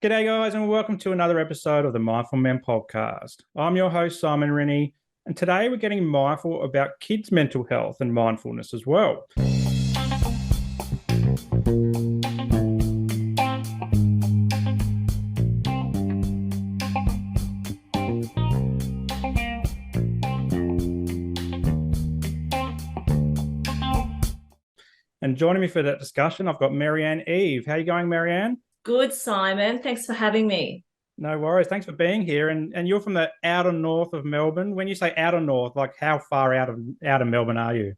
G'day, guys, and welcome to another episode of the Mindful Men podcast. I'm your host, Simon Rennie, and today we're getting mindful about kids' mental health and mindfulness as well. And joining me for that discussion, I've got Maryanne Eve. How are you going, Maryanne? Good, Simon. Thanks for having me. No worries. Thanks for being here. And you're from the outer north of Melbourne. When you say outer north, like how far out of Melbourne are you?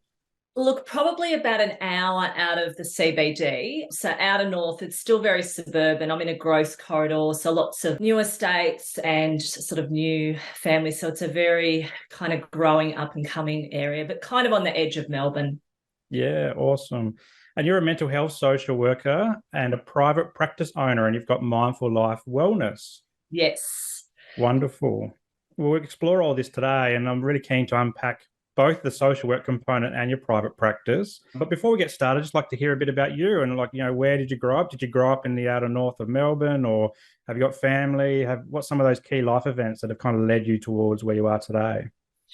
Look, probably about an hour out of the CBD. So outer north, it's still very suburban. I'm in a growth corridor, so lots of new estates and sort of new families. So it's a very kind of growing up and coming area, but kind of on the edge of Melbourne. Yeah, awesome. And you're a mental health social worker and a private practice owner, and you've got Mindful Life Wellness. Yes. Wonderful. We'll explore all this today, and I'm really keen to unpack both the social work component and your private practice. But before we get started, I'd just like to hear a bit about you and where did you grow up? Did you grow up in the outer north of Melbourne, or have you got family? What's some of those key life events that have kind of led you towards where you are today?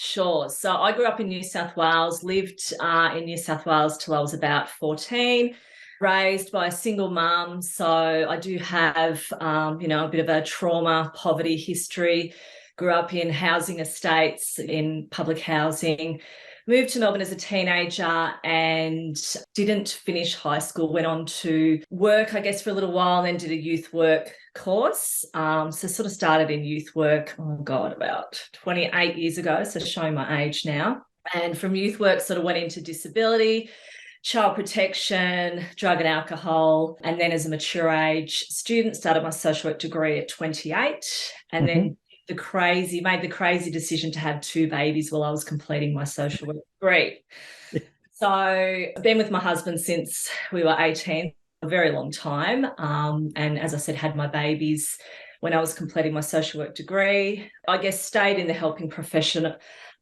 Sure. So I grew up in New South Wales, lived in New South Wales till I was about 14, raised by a single mum. So I do have, a bit of a trauma, poverty history. Grew up in housing estates, in public housing. Moved to Melbourne as a teenager and didn't finish high school. Went on to work, I guess, for a little while, and then did a youth work course. So sort of started in youth work, about 28 years ago, so showing my age now. And from youth work sort of went into disability, child protection, drug and alcohol. And then as a mature age student, started my social work degree at 28 and then made the crazy decision to have two babies while I was completing my social work degree. So I've been with my husband since we were 18, a very long time. And as I said, had my babies when I was completing my social work degree. I guess stayed in the helping profession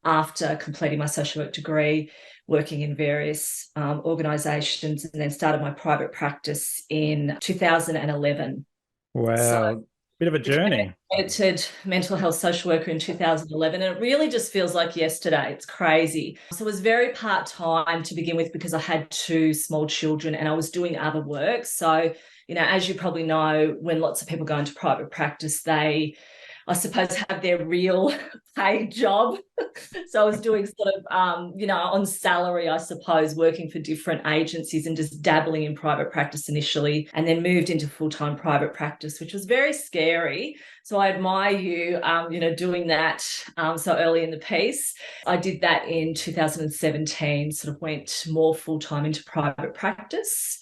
after completing my social work degree, working in various organisations, and then started my private practice in 2011. Wow. So, bit of a journey. Accredited mental health social worker in 2011, and it really just feels like yesterday. It's crazy. So it was very part-time to begin with because I had two small children and I was doing other work. So, as you probably know, when lots of people go into private practice, they, I suppose, have their real paid job. So I was doing sort of, on salary, I suppose, working for different agencies and just dabbling in private practice initially, and then moved into full-time private practice, which was very scary. So I admire you, doing that so early in the piece. I did that in 2017, sort of went more full-time into private practice.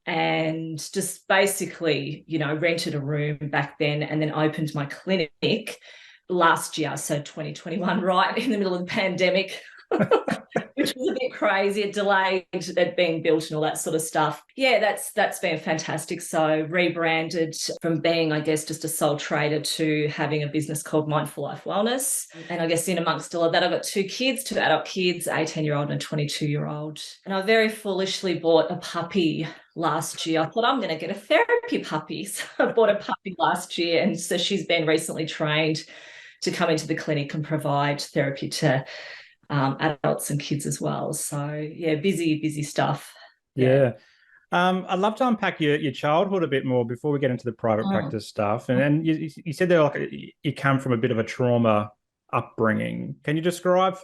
And just basically, rented a room back then and then opened my clinic last year, so 2021, right in the middle of the pandemic, which was a bit crazy. It delayed it being built and all that sort of stuff. Yeah, that's been fantastic. So rebranded from being, I guess, just a sole trader to having a business called Mindful Life Wellness. And I guess in amongst all of that, I've got two adult kids, 18-year-old and a 22-year-old. And I very foolishly bought a puppy last year. I thought I'm going to get a therapy puppy. So I bought a puppy last year. And so she's been recently trained to come into the clinic and provide therapy to adults and kids as well. So yeah, busy stuff. Yeah. I'd love to unpack your childhood a bit more before we get into the private practice stuff. And then you said that you come from a bit of a trauma upbringing. Can you describe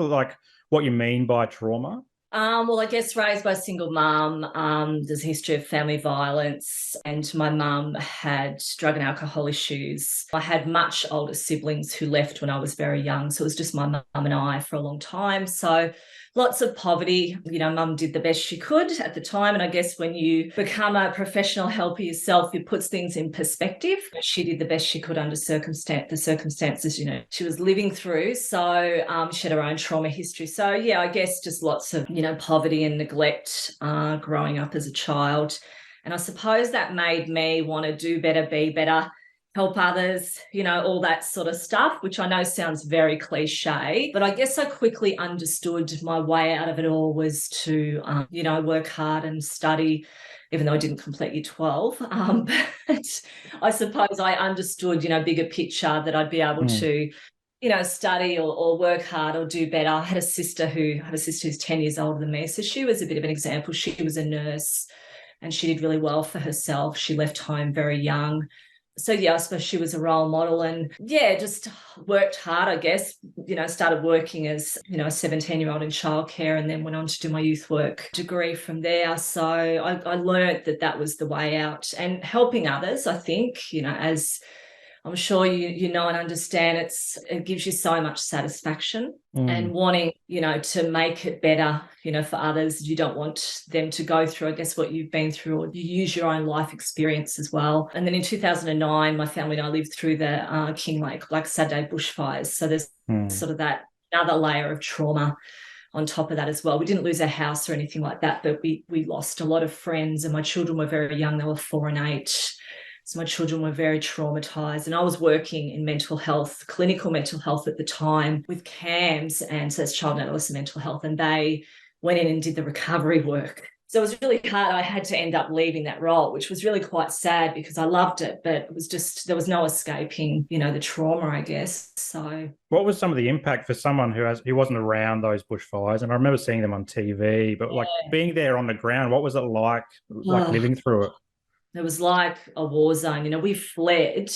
what you mean by trauma? Well, I guess raised by a single mum, there's a history of family violence, and my mum had drug and alcohol issues. I had much older siblings who left when I was very young, so it was just my mum and I for a long time. So lots of poverty. Mum did the best she could at the time, and I guess when you become a professional helper yourself, it puts things in perspective. She did the best she could under the circumstances, she was living through. So she had her own trauma history. So yeah, I guess just lots of, poverty and neglect growing up as a child. And I suppose that made me want to do better, be better, help others, all that sort of stuff, which I know sounds very cliche, but I guess I quickly understood my way out of it all was to, work hard and study even though I didn't complete year 12. But I suppose I understood, bigger picture, that I'd be able to, study or work hard or do better. I have a sister who's 10 years older than me. So she was a bit of an example. She was a nurse and she did really well for herself. She left home very young. So, I suppose she was a role model, and just worked hard, I guess, started working as, a 17-year-old in childcare, and then went on to do my youth work degree from there. So I learned that was the way out, and helping others, I think, as I'm sure you know and understand, it gives you so much satisfaction and wanting, to make it better, for others. You don't want them to go through, I guess, what you've been through, or you use your own life experience as well. And then in 2009, my family and I lived through the King Lake Bushfires. So there's sort of that another layer of trauma on top of that as well. We didn't lose our house or anything like that, but we lost a lot of friends, and my children were very young. They were 4 and 8. So my children were very traumatized, and I was working in mental health, clinical mental health at the time, with CAMS, and so it's child and adolescent mental health, and they went in and did the recovery work. So it was really hard. I had to end up leaving that role, which was really quite sad because I loved it, but it was just, there was no escaping, the trauma, I guess. So what was some of the impact for someone who wasn't around those bushfires? And I remember seeing them on TV, but like being there on the ground, what was it like living through it? It was like a war zone. We fled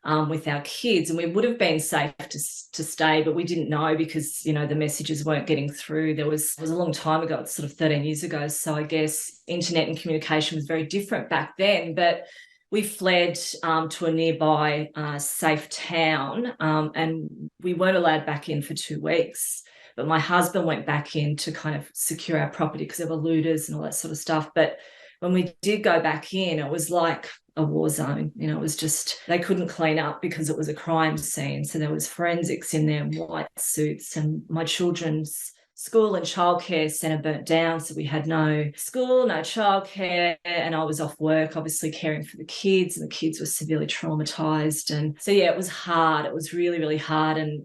with our kids, and we would have been safe to stay, but we didn't know because, the messages weren't getting through. It was a long time ago. It's sort of 13 years ago. So I guess internet and communication was very different back then, but we fled to a nearby safe town, and we weren't allowed back in for 2 weeks. But my husband went back in to kind of secure our property because there were looters and all that sort of stuff. But when we did go back in, it was like a war zone. It was just, they couldn't clean up because it was a crime scene. So there was forensics in there, white suits, and my children's school and childcare centre burnt down. So we had no school, no childcare, and I was off work, obviously caring for the kids, and the kids were severely traumatised. And so, it was hard. It was really, really hard. And,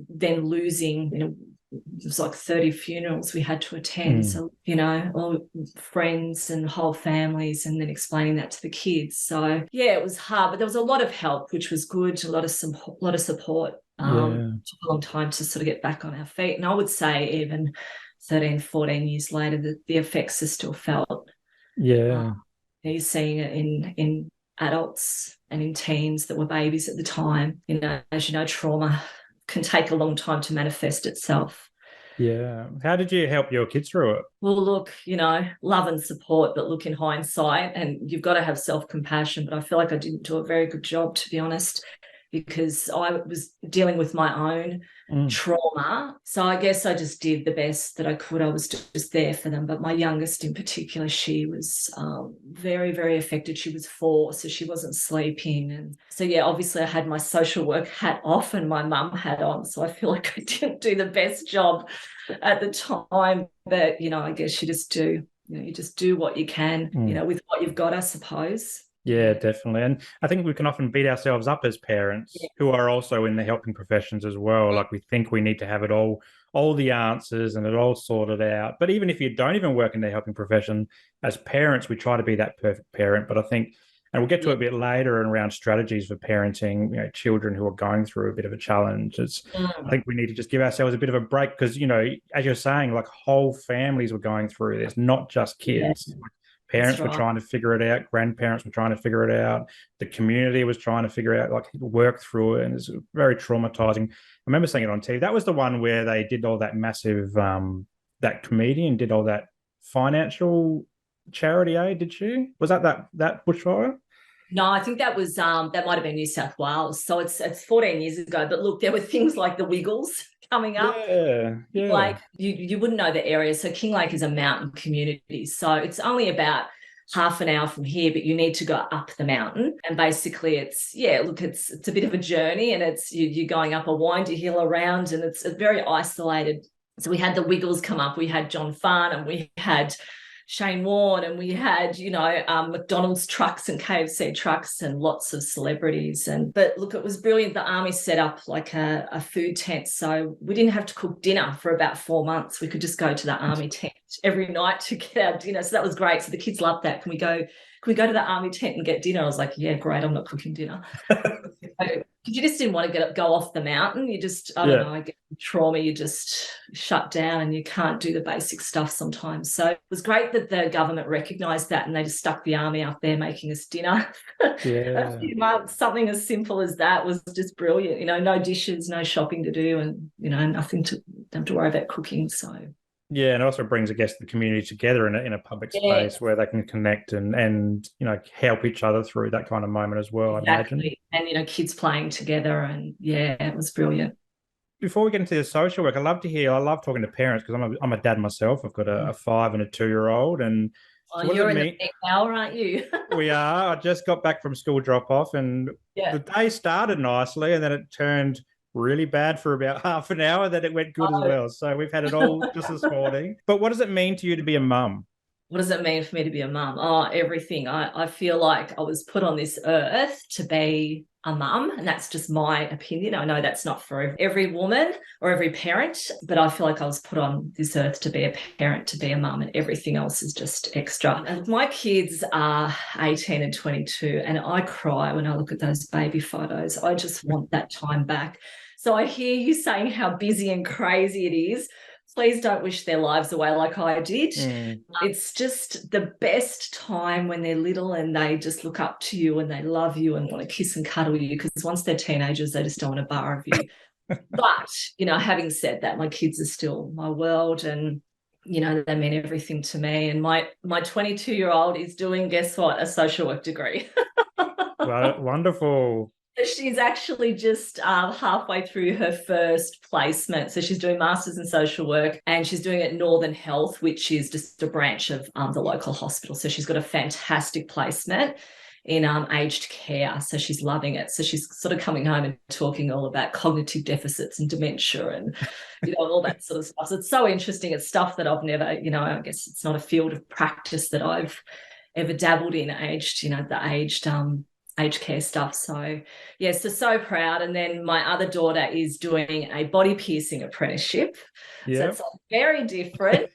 then losing, it was like 30 funerals we had to attend. So, all friends and whole families, and then explaining that to the kids. So, it was hard, but there was a lot of help, which was good, a lot of support. Took a long time to sort of get back on our feet. And I would say even 13, 14 years later, the effects are still felt. Yeah. You're seeing it in adults and in teens that were babies at the time. As you know, trauma can take a long time to manifest itself. Yeah. How did you help your kids through it? Well, look, love and support, but look, in hindsight, and you've got to have self-compassion, but I feel like I didn't do a very good job, to be honest, because I was dealing with my own trauma. So I guess I just did the best that I could. I was just there for them. But my youngest in particular, she was very, very affected. She was 4, so she wasn't sleeping. And so, obviously I had my social work hat off and my mum hat on. So I feel like I didn't do the best job at the time. But, I guess you just do, you just do what you can, with what you've got, I suppose. Yeah, definitely. And I think we can often beat ourselves up as parents who are also in the helping professions as well. Like we think we need to have it all the answers and it all sorted out. But even if you don't even work in the helping profession, as parents, we try to be that perfect parent. But I think, and we'll get to it a bit later and around strategies for parenting, children who are going through a bit of a challenge. I think we need to just give ourselves a bit of a break because, as you're saying, like whole families were going through this, not just kids. Yeah. Parents were trying to figure it out. Grandparents were trying to figure it out. The community was trying to figure out, work through it. And it's very traumatizing. I remember seeing it on TV. That was the one where they did all that massive, that comedian did all that financial charity aid, did she? Was that bushfire? No, I think that was that might have been New South Wales. So it's 14 years ago. But look, there were things like the Wiggles coming up. Yeah. Like you wouldn't know the area. So King Lake is a mountain community. So it's only about half an hour from here, but you need to go up the mountain. And basically it's a bit of a journey, and it's you're going up a windy hill around, and it's very isolated. So we had the Wiggles come up. We had John Farnham. We had Shane Warne, and we had, McDonald's trucks and KFC trucks and lots of celebrities. But look, it was brilliant. The army set up like a food tent, so we didn't have to cook dinner for about 4 months. We could just go to the army tent every night to get our dinner. So that was great. So the kids loved that. Can we go to the army tent and get dinner? I was like, yeah, great. I'm not cooking dinner. Because you just didn't want to go off the mountain. You just, I don't know, I get trauma, you just shut down and you can't do the basic stuff sometimes. So it was great that the government recognised that and they just stuck the army up there making us dinner. A few months, something as simple as that was just brilliant. No dishes, no shopping to do, and, nothing to have to worry about cooking. So yeah, and it also brings, I guess, the community together in a public space where they can connect and help each other through that kind of moment as well. Exactly. I'd imagine. And kids playing together, and it was brilliant. Before we get into the social work, I love talking to parents because I'm a dad myself. I've got a 5 and a 2-year-old, and so you're in the peak hour, aren't you? We are. I just got back from school drop off, and the day started nicely, and then it turned really bad for about half an hour, then it went good as well. So we've had it all just this morning. But what does it mean to you to be a mum? What does it mean for me to be a mum? Oh, everything. I feel like I was put on this earth to be a mum, and that's just my opinion. I know that's not for every woman or every parent, but I feel like I was put on this earth to be a parent, to be a mum, and everything else is just extra. And my kids are 18 and 22, and I cry when I look at those baby photos. I just want that time back. So I hear you saying how busy and crazy it is. Please don't wish their lives away like I did. It's just the best time when they're little and they just look up to you and they love you and want to kiss and cuddle you, because once they're teenagers, they just don't want a bar of you. But, having said that, my kids are still my world, and, they mean everything to me. And my 22-year-old is doing, guess what, a social work degree. Well, wonderful. She's actually just halfway through her first placement. So she's doing Masters in Social Work, and she's doing it at Northern Health, which is just a branch of the local hospital. So she's got a fantastic placement in aged care. So she's loving it. So she's sort of coming home and talking all about cognitive deficits and dementia and, all that sort of stuff. So it's so interesting. It's stuff that I've never, I guess it's not a field of practice that I've ever dabbled in, aged care stuff. So so proud. And then my other daughter is doing a body piercing apprenticeship. So it's very different.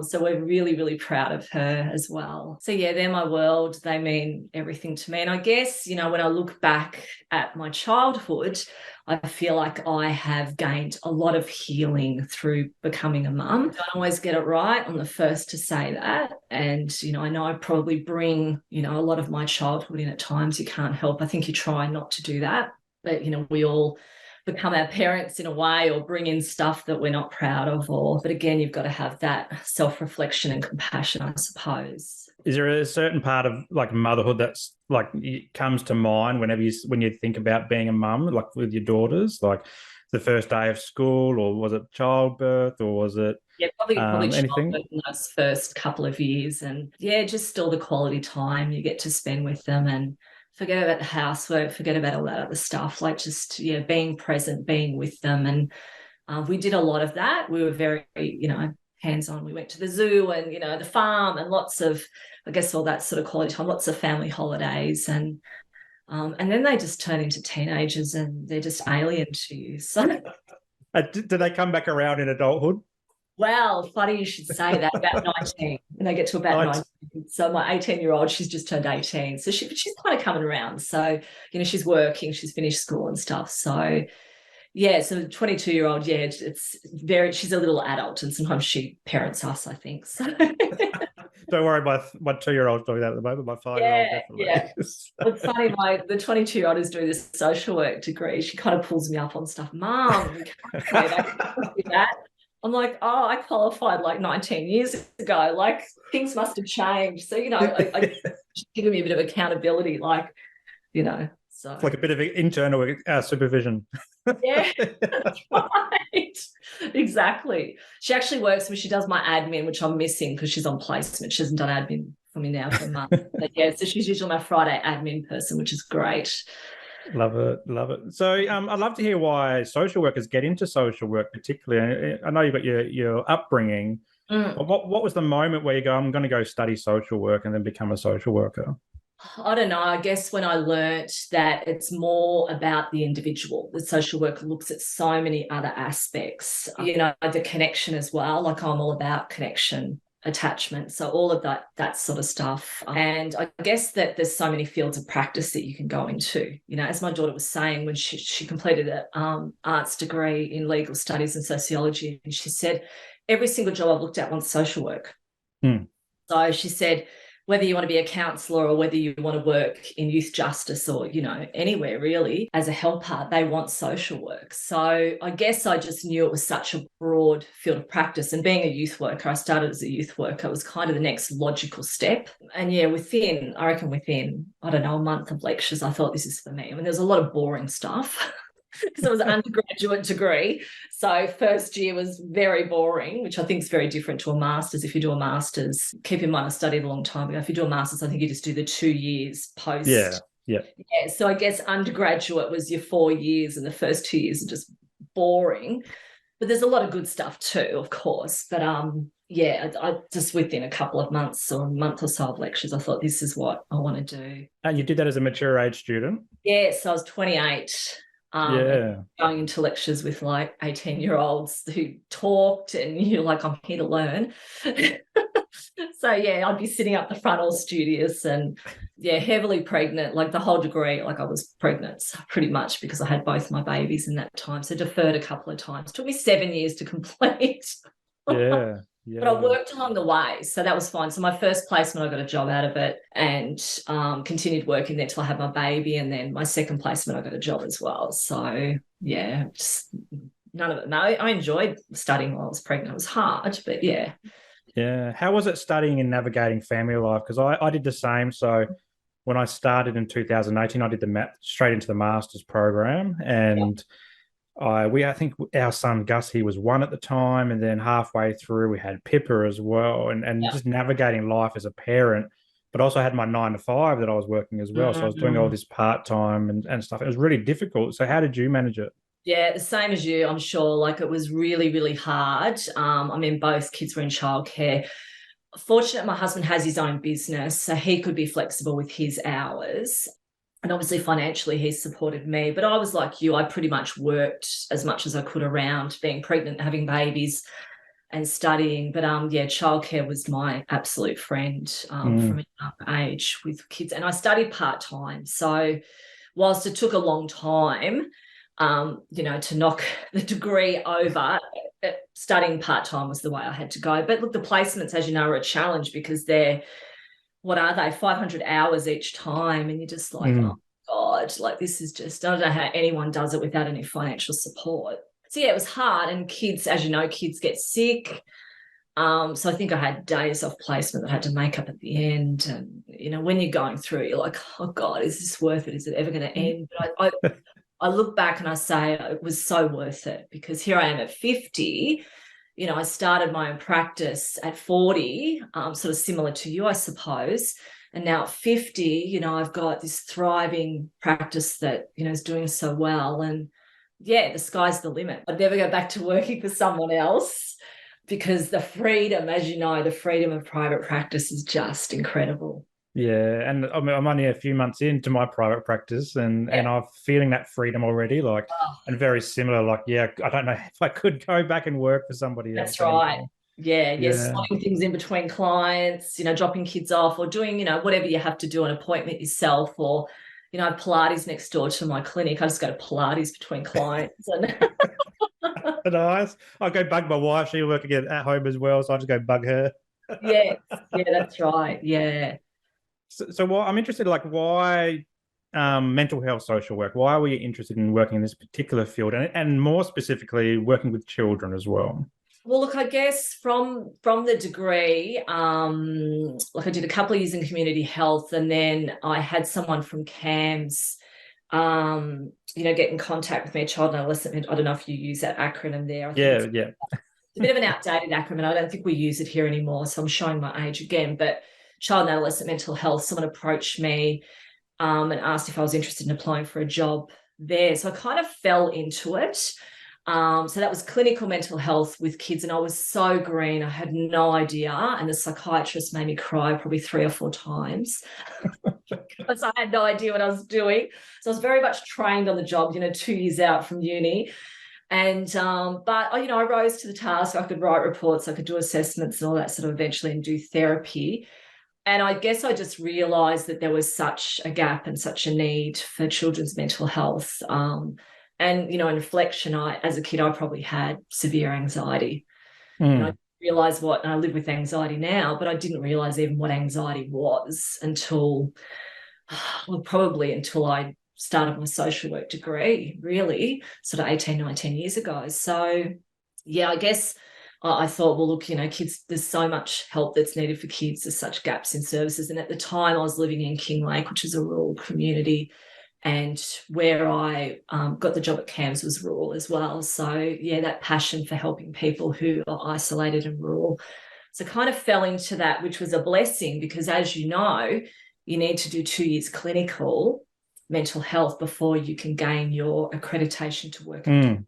So we're really, really proud of her as well. So they're my world. They mean everything to me. And I guess, when I look back at my childhood, I feel like I have gained a lot of healing through becoming a mum. I don't always get it right. I'm the first to say that. And, I know I probably bring, a lot of my childhood in at times. You can't help. I think you try not to do that. But, we all become our parents in a way, or bring in stuff that we're not proud of. But again, you've got to have that self-reflection and compassion, I suppose. Is there a certain part of like motherhood that's like comes to mind when you think about being a mum, like with your daughters, like the first day of school, or was it childbirth, or was it probably anything childbirth in those first couple of years, and just all the quality time you get to spend with them, and forget about the housework, forget about all that other stuff, like just being present, being with them. And we did a lot of that. We were very hands-on. We went to the zoo and the farm, and lots of, I guess, all that sort of quality time, lots of family holidays, and then they just turn into teenagers and they're just alien to you. So do they come back around in adulthood? Well, funny you should say that. About 19, when they get to about 19. So my 18-year-old, she's just turned 18, so she's kind of coming around. So she's working, she's finished school and stuff. So so 22-year-old, she's a little adult, and sometimes she parents us, I think. So don't worry, my 2-year-old's doing that at the moment. My 5-year-old definitely. Yeah. It's funny, the 22-year-old is doing this social work degree. She kind of pulls me up on stuff. Mom, we can't do that. I'm like, oh, I qualified like 19 years ago. Like, things must have changed. So, I she's giving me a bit of accountability, so. It's like a bit of internal supervision. Yeah, that's right. Exactly. She actually works when she does my admin, which I'm missing because she's on placement. She hasn't done admin for me now for a month. But so she's usually my Friday admin person, which is great. Love it. So I'd love to hear why social workers get into social work particularly. I know you've got your upbringing, Mm. But what was the moment where you go, I'm going to go study social work and then become a social worker? I don't know. I guess when I learnt that it's more about the individual, the social work looks at so many other aspects, the connection as well. Like I'm all about connection, attachment. So all of that sort of stuff. And I guess that there's so many fields of practice that you can go into. As my daughter was saying when she completed an arts degree in legal studies and sociology, and she said, every single job I've looked at wants social work. Hmm. So she said, whether you want to be a counsellor or whether you want to work in youth justice or, anywhere really as a helper, they want social work. So I guess I just knew it was such a broad field of practice. And being a youth worker, I started as a youth worker, it was kind of the next logical step. And yeah, within, I don't know, a month of lectures, I thought this is for me. I mean, there's a lot of boring stuff. Because it was an undergraduate degree. So first year was very boring, which I think is very different to a master's. If you do a master's, keep in mind I studied a long time ago. If you do a master's, I think you just do the 2 years post. Yeah. Yeah. So I guess undergraduate was your 4 years and the first 2 years are just boring. But there's a lot of good stuff too, of course. But I just within a couple of months or a month or so of lectures, I thought this is what I want to do. And you did that as a mature age student? Yeah, so I was 28. Yeah. Going into lectures with like 18-year-olds who talked and you're like, I'm here to learn. So yeah, I'd be sitting up the front all studious and heavily pregnant, like the whole degree, like I was pregnant pretty much because I had both my babies in that time. So deferred a couple of times. It took me 7 years to complete. Yeah. But I worked along the way, so that was fine. So my first placement, I got a job out of it and continued working there till I had my baby. And then my second placement, I got a job as well. So, yeah, just none of it. No, I enjoyed studying while I was pregnant. It was hard, but yeah. Yeah. How was it studying and navigating family life? Because I did the same. So when I started in 2018, I did straight into the master's program. And I think our son Gus, he was 1 at the time, and then halfway through we had Pippa as well, and just navigating life as a parent. But also had my 9 to 5 that I was working as well, so I was doing all this part time and stuff. It was really difficult. So how did you manage it? Yeah, the same as you, I'm sure. Like it was really, really hard. I mean, both kids were in childcare. Fortunate, my husband has his own business, so he could be flexible with his hours. And obviously financially he supported me, but I was like you, I pretty much worked as much as I could around being pregnant, having babies and studying. But childcare was my absolute friend from a young age with kids. And I studied part-time. So whilst it took a long time, to knock the degree over, studying part-time was the way I had to go. But look, the placements, as you know, are a challenge because what are they, 500 hours each time? And you're just like, oh, God, like this is just, I don't know how anyone does it without any financial support. So, yeah, it was hard. And kids, as you know, kids get sick. So I think I had days off placement that I had to make up at the end. And, when you're going through it, you're like, oh, God, is this worth it? Is it ever going to end? But I look back and I say it was so worth it because here I am at 50. I started my own practice at 40, sort of similar to you, I suppose. And now at 50, I've got this thriving practice that, is doing so well. And yeah, the sky's the limit. I'd never go back to working for someone else because the freedom, as you know, the freedom of private practice is just incredible. Yeah, and I'm only a few months into my private practice, and I'm feeling that freedom already. Like, and very similar. Like, yeah, I don't know if I could go back and work for somebody else. That's right. Anymore. Yeah, slotting things in between clients, dropping kids off or doing, whatever you have to do, an appointment yourself, or Pilates next door to my clinic. I just go to Pilates between clients and. Nice. I go bug my wife. She'll work again at home as well, so I just go bug her. Yeah, that's right. Yeah. So I'm interested, like, why mental health social work? Why were you interested in working in this particular field, and more specifically, working with children as well? Well, look, I guess from the degree, like I did a couple of years in community health, and then I had someone from CAMS, get in contact with me, a child and adolescent. I don't know if you use that acronym there. Yeah. It's a bit of an outdated acronym. I don't think we use it here anymore, so I'm showing my age again. But child and adolescent mental health, someone approached me and asked if I was interested in applying for a job there. So I kind of fell into it. So that was clinical mental health with kids, and I was so green. I had no idea, and the psychiatrist made me cry probably 3 or 4 times because I had no idea what I was doing. So I was very much trained on the job, 2 years out from uni. And but I rose to the task. I could write reports, I could do assessments and all that sort of eventually, and do therapy. And I guess I just realised that there was such a gap and such a need for children's mental health. And in reflection, as a kid, I probably had severe anxiety. And I realised and I live with anxiety now, but I didn't realise even what anxiety was until I started my social work degree, really, sort of 18, 19 years ago. So, yeah, I guess I thought, well, look, kids, there's so much help that's needed for kids. There's such gaps in services. And at the time I was living in King Lake, which is a rural community, and where I got the job at CAMS was rural as well. So, yeah, that passion for helping people who are isolated and rural. So kind of fell into that, which was a blessing because, as you know, you need to do 2 years clinical mental health before you can gain your accreditation to work in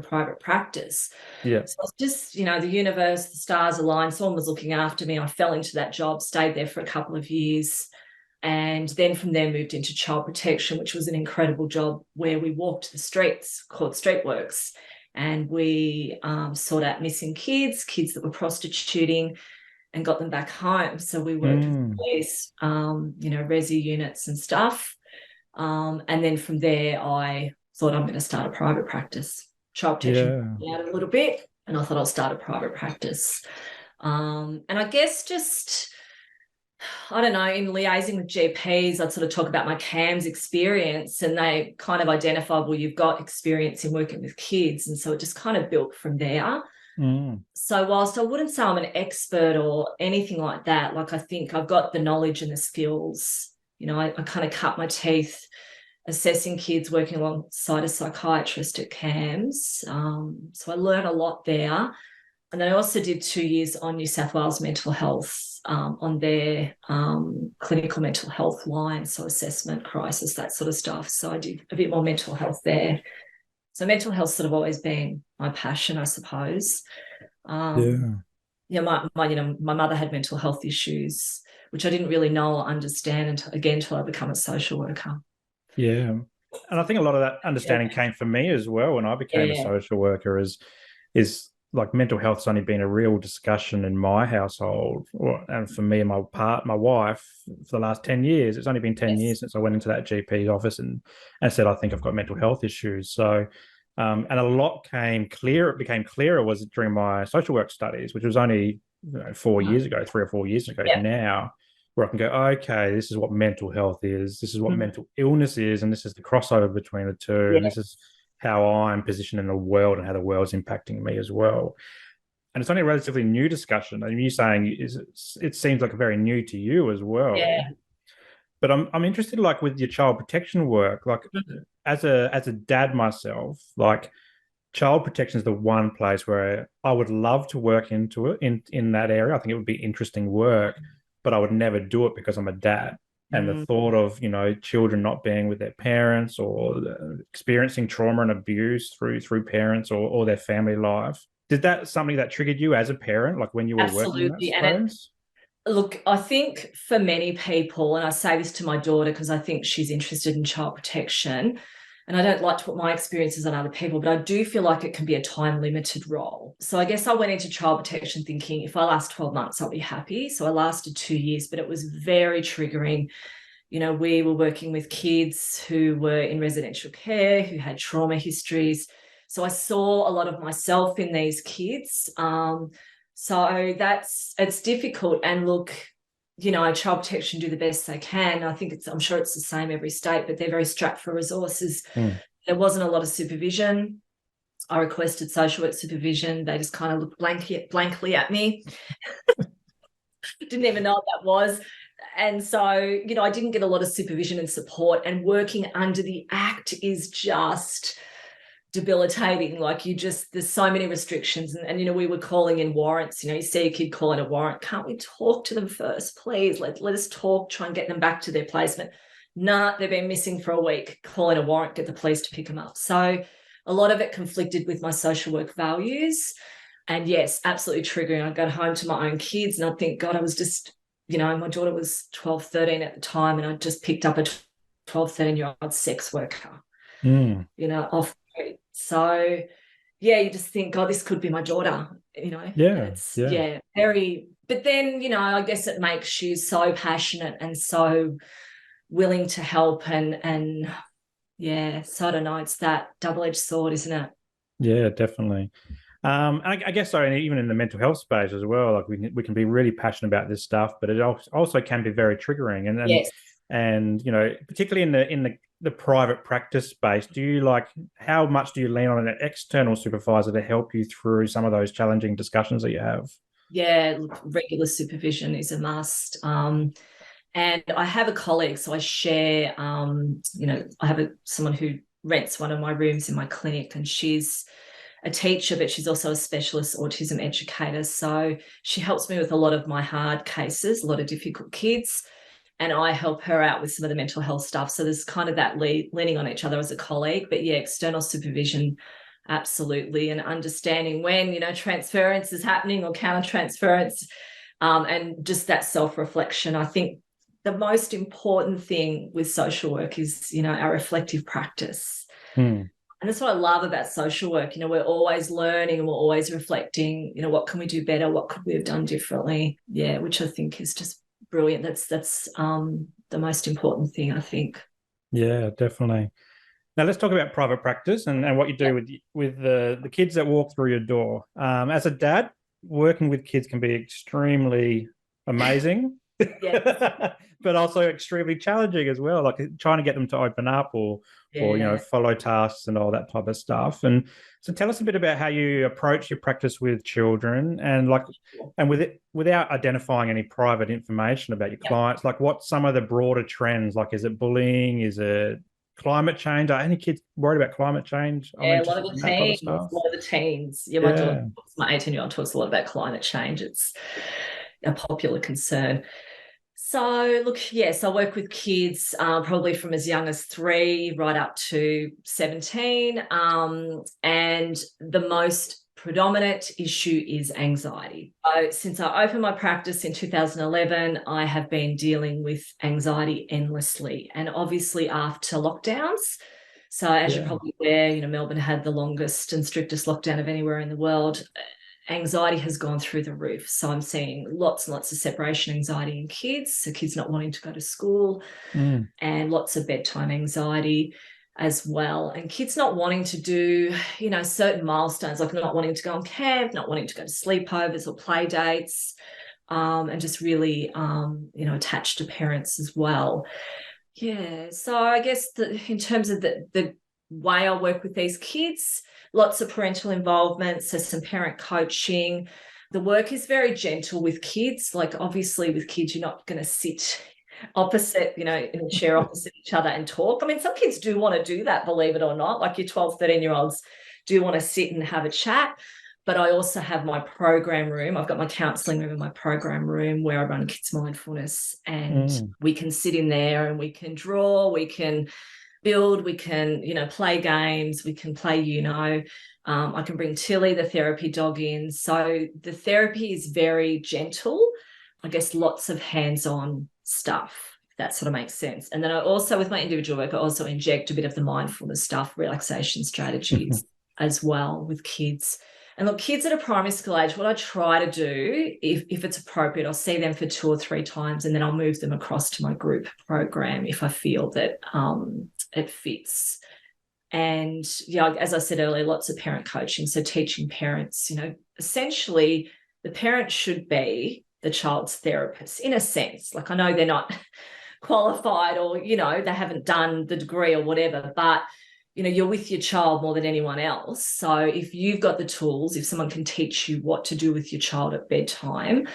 private practice. Yeah. So it's just, the universe, the stars aligned. Someone was looking after me. I fell into that job, stayed there for a couple of years. And then from there moved into child protection, which was an incredible job where we walked the streets called Streetworks. And we sought out missing kids that were prostituting, and got them back home. So we worked with police, resi units and stuff. And then from there, I thought I'm going to start a private practice. Child protection out a little bit, and I thought I'll start a private practice. And I guess just, I don't know, in liaising with GPs, I'd sort of talk about my CAMS experience, and they kind of identified, well, you've got experience in working with kids. And so it just kind of built from there. So whilst I wouldn't say I'm an expert or anything like that, like I think I've got the knowledge and the skills. I kind of cut my teeth assessing kids, working alongside a psychiatrist at CAMS. So I learned a lot there. And then I also did 2 years on New South Wales Mental Health, on their clinical mental health line, so assessment, crisis, that sort of stuff. So I did a bit more mental health there. So mental health's sort of always been my passion, I suppose. My mother had mental health issues, which I didn't really know or understand until I become a social worker. Yeah. And I think a lot of that understanding came for me as well when I became a social worker, is like mental health's only been a real discussion in my household, and for me and my wife, for the last 10 years. It's only been 10 years since I went into that GP office and said, I think I've got mental health issues. So, and a lot became clearer was during my social work studies, which was only 4 years ago, 3 or 4 years ago now, where I can go, okay, this is what mental health is, this is what mental illness is, and this is the crossover between the two, and this is how I'm positioned in the world and how the world's impacting me as well. And it's only a relatively new discussion. I mean, you saying it seems like very new to you as well. Yeah. But I'm interested, like with your child protection work, like as a dad myself, like child protection is the one place where I would love to work into it in that area. I think it would be interesting work, but I would never do it because I'm a dad. And the thought of, children not being with their parents or experiencing trauma and abuse through parents or their family life. Did that something that triggered you as a parent, like when you were working in that space? Look, I think for many people, and I say this to my daughter because I think she's interested in child protection, and I don't like to put my experiences on other people, but I do feel like it can be a time-limited role. So I guess I went into child protection thinking if I last 12 months, I'll be happy. So I lasted 2 years, but it was very triggering. We were working with kids who were in residential care, who had trauma histories. So I saw a lot of myself in these kids. So it's difficult. And look, child protection do the best they can. I'm sure it's the same every state, but they're very strapped for resources. There wasn't a lot of supervision. I requested social work supervision. They just kind of looked blankly at me. Didn't even know what that was. And so, I didn't get a lot of supervision and support, and working under the Act is just debilitating. Like there's so many restrictions, and we were calling in warrants. You see a kid calling a warrant, can't we talk to them first, please? Let us talk, try and get them back to their placement. Nah, they've been missing for a week. Call in a warrant, get the police to pick them up. So a lot of it conflicted with my social work values. And yes, absolutely triggering. I got home to my own kids and I think, God, I was just, my daughter was 12, 13 at the time, and I just picked up a 12, 13-year-old sex worker, off the street. So, yeah, you just think, God, this could be my daughter, and it's, very, but then, I guess it makes you so passionate and so willing to help and yeah, so I don't know, it's that double-edged sword, isn't it? Yeah, definitely. I guess so, and even in the mental health space as well, like we can be really passionate about this stuff, but it also can be very triggering. Yes. And particularly in the private practice space, how much do you lean on an external supervisor to help you through some of those challenging discussions that you have? Yeah, look, regular supervision is a must. And I have a colleague, so I share, I have someone who rents one of my rooms in my clinic, and she's a teacher, but she's also a specialist autism educator. So she helps me with a lot of my hard cases, a lot of difficult kids, and I help her out with some of the mental health stuff. So there's kind of that leaning on each other as a colleague. But yeah, external supervision, absolutely, and understanding when, transference is happening or counter-transference, and just that self-reflection. I think the most important thing with social work is, our reflective practice. And that's what I love about social work. We're always learning and we're always reflecting, what can we do better? What could we have done differently? Yeah, which I think is just brilliant. That's the most important thing, I think. Yeah, definitely. Now let's talk about private practice and what you do with the kids that walk through your door. As a dad, working with kids can be extremely amazing, but also extremely challenging as well. Like trying to get them to open up or follow tasks and all that type of stuff. And so, tell us a bit about how you approach your practice with children, and without identifying any private information about your clients. Like, what's some of the broader trends? Like, is it bullying? Is it climate change? Are any kids worried about climate change? Yeah, a lot of the teens. A lot of the teens. Yeah, my 18-year-old talks a lot about climate change. It's a popular concern. So look, yes, I work with kids probably from as young as 3 right up to 17. And the most predominant issue is anxiety. So since I opened my practice in 2011, I have been dealing with anxiety endlessly, and obviously after lockdowns. So as you're probably aware, Melbourne had the longest and strictest lockdown of anywhere in the world. Anxiety has gone through the roof. So I'm seeing lots and lots of separation anxiety in kids, so kids not wanting to go to school, and lots of bedtime anxiety as well. And kids not wanting to do, certain milestones, like not wanting to go on camp, not wanting to go to sleepovers or play dates, and just really, attached to parents as well. Yeah. So I guess in terms of the way I work with these kids, lots of parental involvement, so some parent coaching. The work is very gentle with kids. Like obviously with kids, you're not going to sit opposite, in a chair opposite each other and talk. I mean, some kids do want to do that, believe it or not. Like your 12, 13-year-olds do want to sit and have a chat. But I also have my program room. I've got my counselling room and my program room where I run Kids Mindfulness, and we can sit in there and we can draw, we can build, we can, play games, we can play, I can bring Tilly, the therapy dog, in. So the therapy is very gentle. I guess lots of hands-on stuff, if that sort of makes sense. And then I also, with my individual work, I also inject a bit of the mindfulness stuff, relaxation strategies as well with kids. And look, kids at a primary school age, what I try to do, if it's appropriate, I'll see them for 2 or 3 times, and then I'll move them across to my group program if I feel that it fits. And, as I said earlier, lots of parent coaching. So teaching parents, essentially the parent should be the child's therapist in a sense. Like I know they're not qualified or, they haven't done the degree or whatever, but you're with your child more than anyone else. So if you've got the tools, if someone can teach you what to do with your child at bedtime,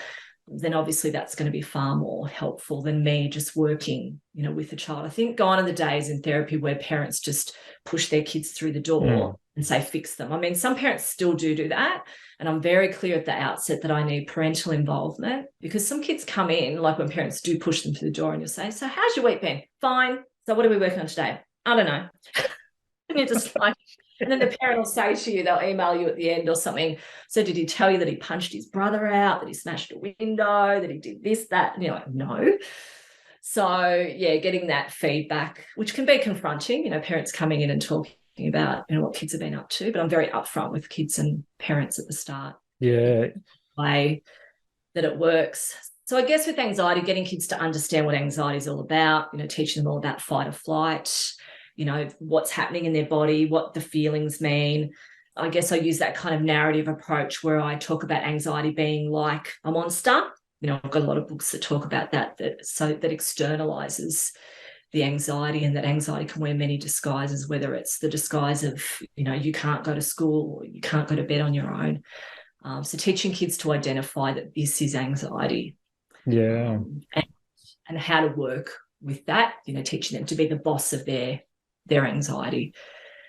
then obviously that's going to be far more helpful than me just working, with a child. I think gone are the days in therapy where parents just push their kids through the door and say, fix them. I mean, some parents still do that. And I'm very clear at the outset that I need parental involvement, because some kids come in, like when parents do push them through the door, and you'll say, so how's your week been? Fine. So what are we working on today? I don't know. You're just like, and then the parent will say to you, they'll email you at the end or something. So did he tell you that he punched his brother out, that he smashed a window, that he did this, that? And you're like, no. So yeah, getting that feedback, which can be confronting, parents coming in and talking about, what kids have been up to, but I'm very upfront with kids and parents at the start. Yeah. Way that it works. So I guess with anxiety, getting kids to understand what anxiety is all about, teaching them all about fight or flight, what's happening in their body, what the feelings mean. I guess I use that kind of narrative approach where I talk about anxiety being like a monster. I've got a lot of books that talk about that externalizes the anxiety, and that anxiety can wear many disguises, whether it's the disguise of, you can't go to school or you can't go to bed on your own. So teaching kids to identify that this is anxiety. Yeah. And how to work with that, teaching them to be the boss of their anxiety.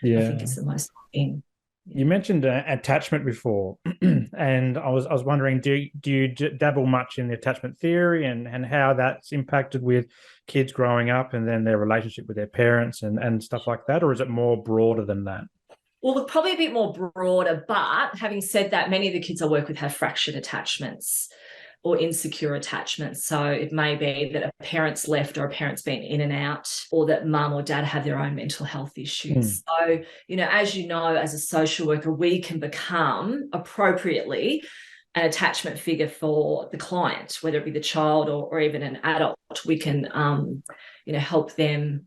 Yeah. I think is the most thing. You mentioned attachment before, and I was wondering, do you dabble much in the attachment theory and how that's impacted with kids growing up and then their relationship with their parents and stuff like that, or is it more broader than that? Well, probably a bit more broader, but having said that, many of the kids I work with have fractured attachments or insecure attachments. So it may be that a parent's left or a parent's been in and out, or that mum or dad have their own mental health issues. So, as you know, as a social worker, we can become appropriately an attachment figure for the client, whether it be the child or even an adult. We can, help them,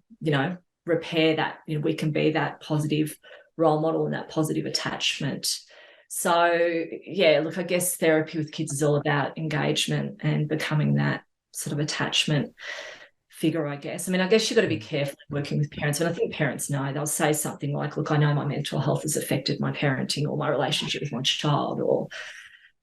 repair that. We can be that positive role model and that positive attachment. So, yeah, look, I guess therapy with kids is all about engagement and becoming that sort of attachment figure, I guess. I guess you've got to be careful working with parents. And I think parents know. They'll say something like, look, I know my mental health has affected my parenting or my relationship with my child. Or,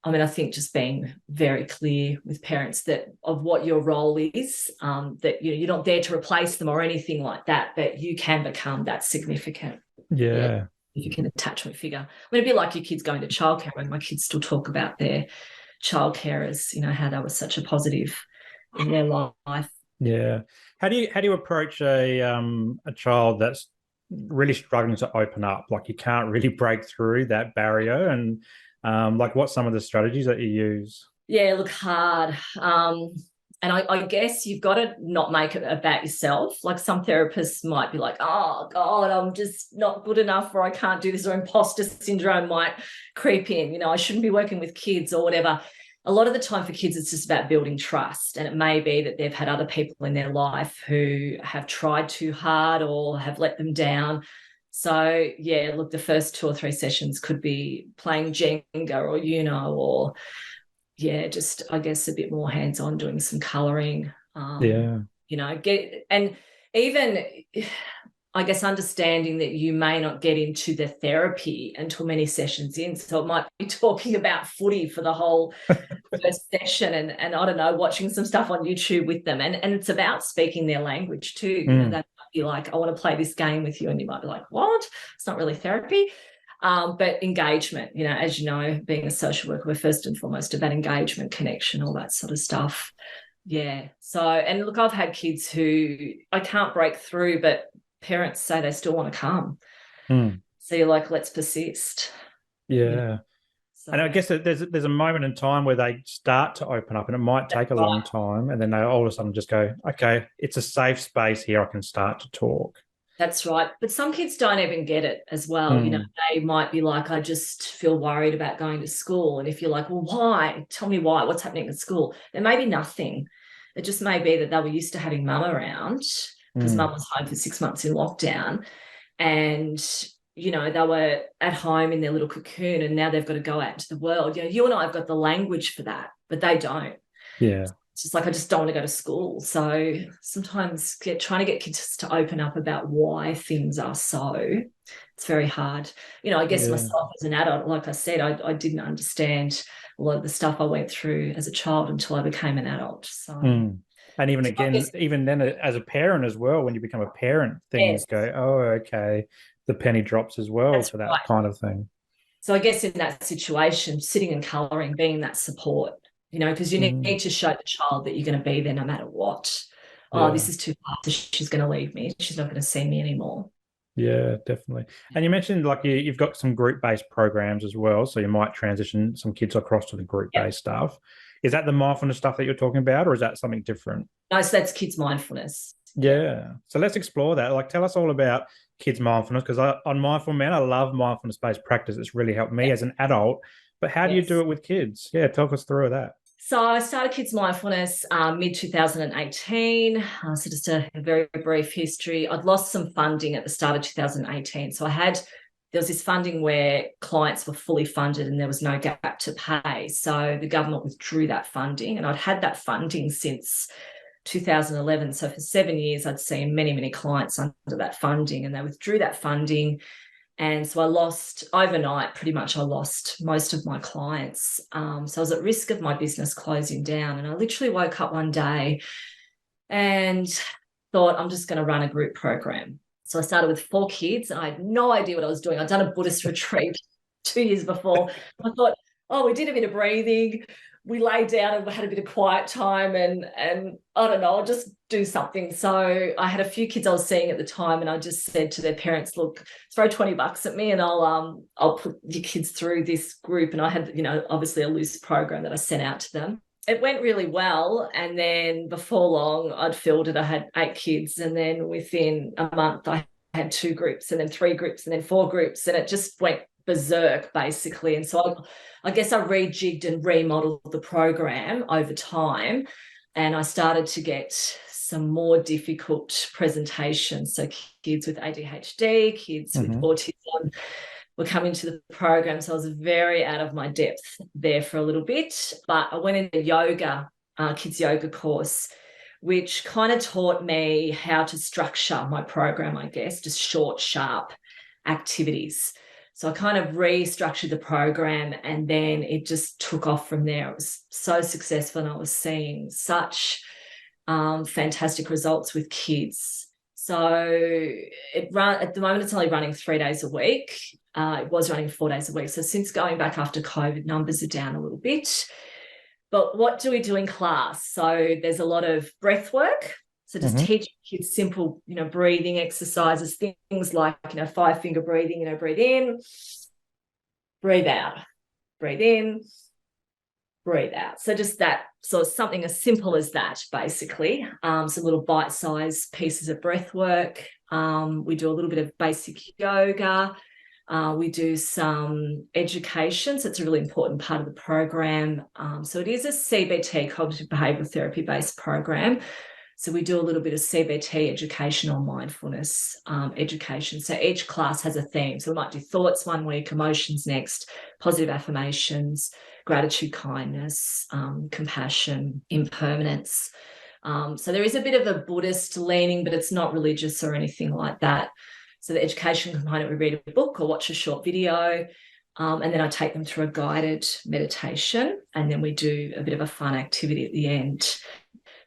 I think just being very clear with parents that of what your role is, that you're not there to replace them or anything like that, but you can become that significant. Yeah. If you can attachment figure. It'd be like your kids going to childcare. When my kids still talk about their childcare as, how that was such a positive in their life. Yeah. How do you approach a child that's really struggling to open up? Like you can't really break through that barrier, and what's some of the strategies that you use? Yeah, look, hard. And I guess you've got to not make it about yourself. Like some therapists might be like, oh, God, I'm just not good enough, or I can't do this, or imposter syndrome might creep in. I shouldn't be working with kids or whatever. A lot of the time for kids, it's just about building trust. And it may be that they've had other people in their life who have tried too hard or have let them down. So, yeah, look, the first 2 or 3 sessions could be playing Jenga or or yeah, just I guess a bit more hands-on, doing some colouring. And even I guess understanding that you may not get into the therapy until many sessions in. So it might be talking about footy for the whole first session and I don't know, watching some stuff on YouTube with them. And it's about speaking their language too. They might be like, I want to play this game with you. And you might be like, what? It's not really therapy. But engagement, as you know, being a social worker, we're first and foremost about engagement, connection, all that sort of stuff. Yeah. So, and look, I've had kids who I can't break through, but parents say they still want to come. So you're like, let's persist. Yeah. So, and I guess there's a moment in time where they start to open up, and it might take a long time, and then they all of a sudden just go, okay, it's a safe space here. I can start to talk. That's right. But some kids don't even get it as well. They might be like, I just feel worried about going to school. And if you're like, well, why? Tell me why. What's happening at school? There may be nothing. It just may be that they were used to having mum around because mum was home for 6 months in lockdown. And, they were at home in their little cocoon, and now they've got to go out into the world. You and I have got the language for that, but they don't. Yeah. It's just like, I just don't want to go to school. So sometimes trying to get kids to open up about why things are so, it's very hard. I guess myself as an adult, like I said, I didn't understand a lot of the stuff I went through as a child until I became an adult. So, and even then, as a parent as well, when you become a parent, things go, oh, okay, the penny drops as well for that kind of thing. So I guess in that situation, sitting and colouring, being that support, because you need to show the child that you're going to be there no matter what. Oh, this is too hard. She's going to leave me. She's not going to see me anymore. Yeah, definitely. And you mentioned like you've got some group-based programs as well, so you might transition some kids across to the Yep. group-based stuff. Is that the mindfulness stuff that you're talking about, or is that something different? No, so that's kids mindfulness. Yeah. Yeah. So let's explore that. Like, tell us all about kids mindfulness because on Mindful Man, I love mindfulness-based practice. It's really helped me Yep. as an adult. But how do you do Yes. it with kids? Yeah, talk us through that. So I started Kids Mindfulness mid 2018. So just a very brief history. I'd lost some funding at the start of 2018. So there was this funding where clients were fully funded and there was no gap to pay. So the government withdrew that funding, and I'd had that funding since 2011. So for 7 years, I'd seen many, many clients under that funding, and they withdrew that funding. And so I lost overnight, pretty much I lost most of my clients. So I was at risk of my business closing down. And I literally woke up one day and thought, I'm just going to run a group program. So I started with 4 kids, and I had no idea what I was doing. I'd done a Buddhist retreat 2 years before. I thought, oh, we did a bit of breathing. We lay down and we had a bit of quiet time, and I don't know, I'll just do something. So I had a few kids I was seeing at the time, and I just said to their parents, look, throw $20 at me and I'll put your kids through this group. And I had, obviously a loose program that I sent out to them. It went really well. And then before long, I'd filled it. I had 8 kids. And then within a month, I had 2 groups, and then 3 groups, and then 4 groups. And it just went berserk, basically. And so I guess I rejigged and remodeled the program over time. And I started to get some more difficult presentations. So kids with ADHD, kids with autism were coming to the program. So I was very out of my depth there for a little bit. But I went into yoga, kids yoga course, which kind of taught me how to structure my program, I guess, just short, sharp activities. So I kind of restructured the program, and then it just took off from there. It was so successful, and I was seeing such fantastic results with kids. So at the moment, it's only running 3 days a week. It was running 4 days a week. So since going back after COVID, numbers are down a little bit. But what do we do in class? So there's a lot of breath work. So just teach kids simple, breathing exercises, things like, 5-finger breathing, breathe in, breathe out, breathe in, breathe out. So just that, so something as simple as that, basically. Some little bite-sized pieces of breath work. We do a little bit of basic yoga. We do some education. So it's a really important part of the program. So it is a CBT, cognitive behavioural therapy-based program. So we do a little bit of CBT education on mindfulness education. So each class has a theme. So we might do thoughts one week, emotions next, positive affirmations, gratitude, kindness, compassion, impermanence. So there is a bit of a Buddhist leaning, but it's not religious or anything like that. So the education component, we read a book or watch a short video, and then I take them through a guided meditation, and then we do a bit of a fun activity at the end.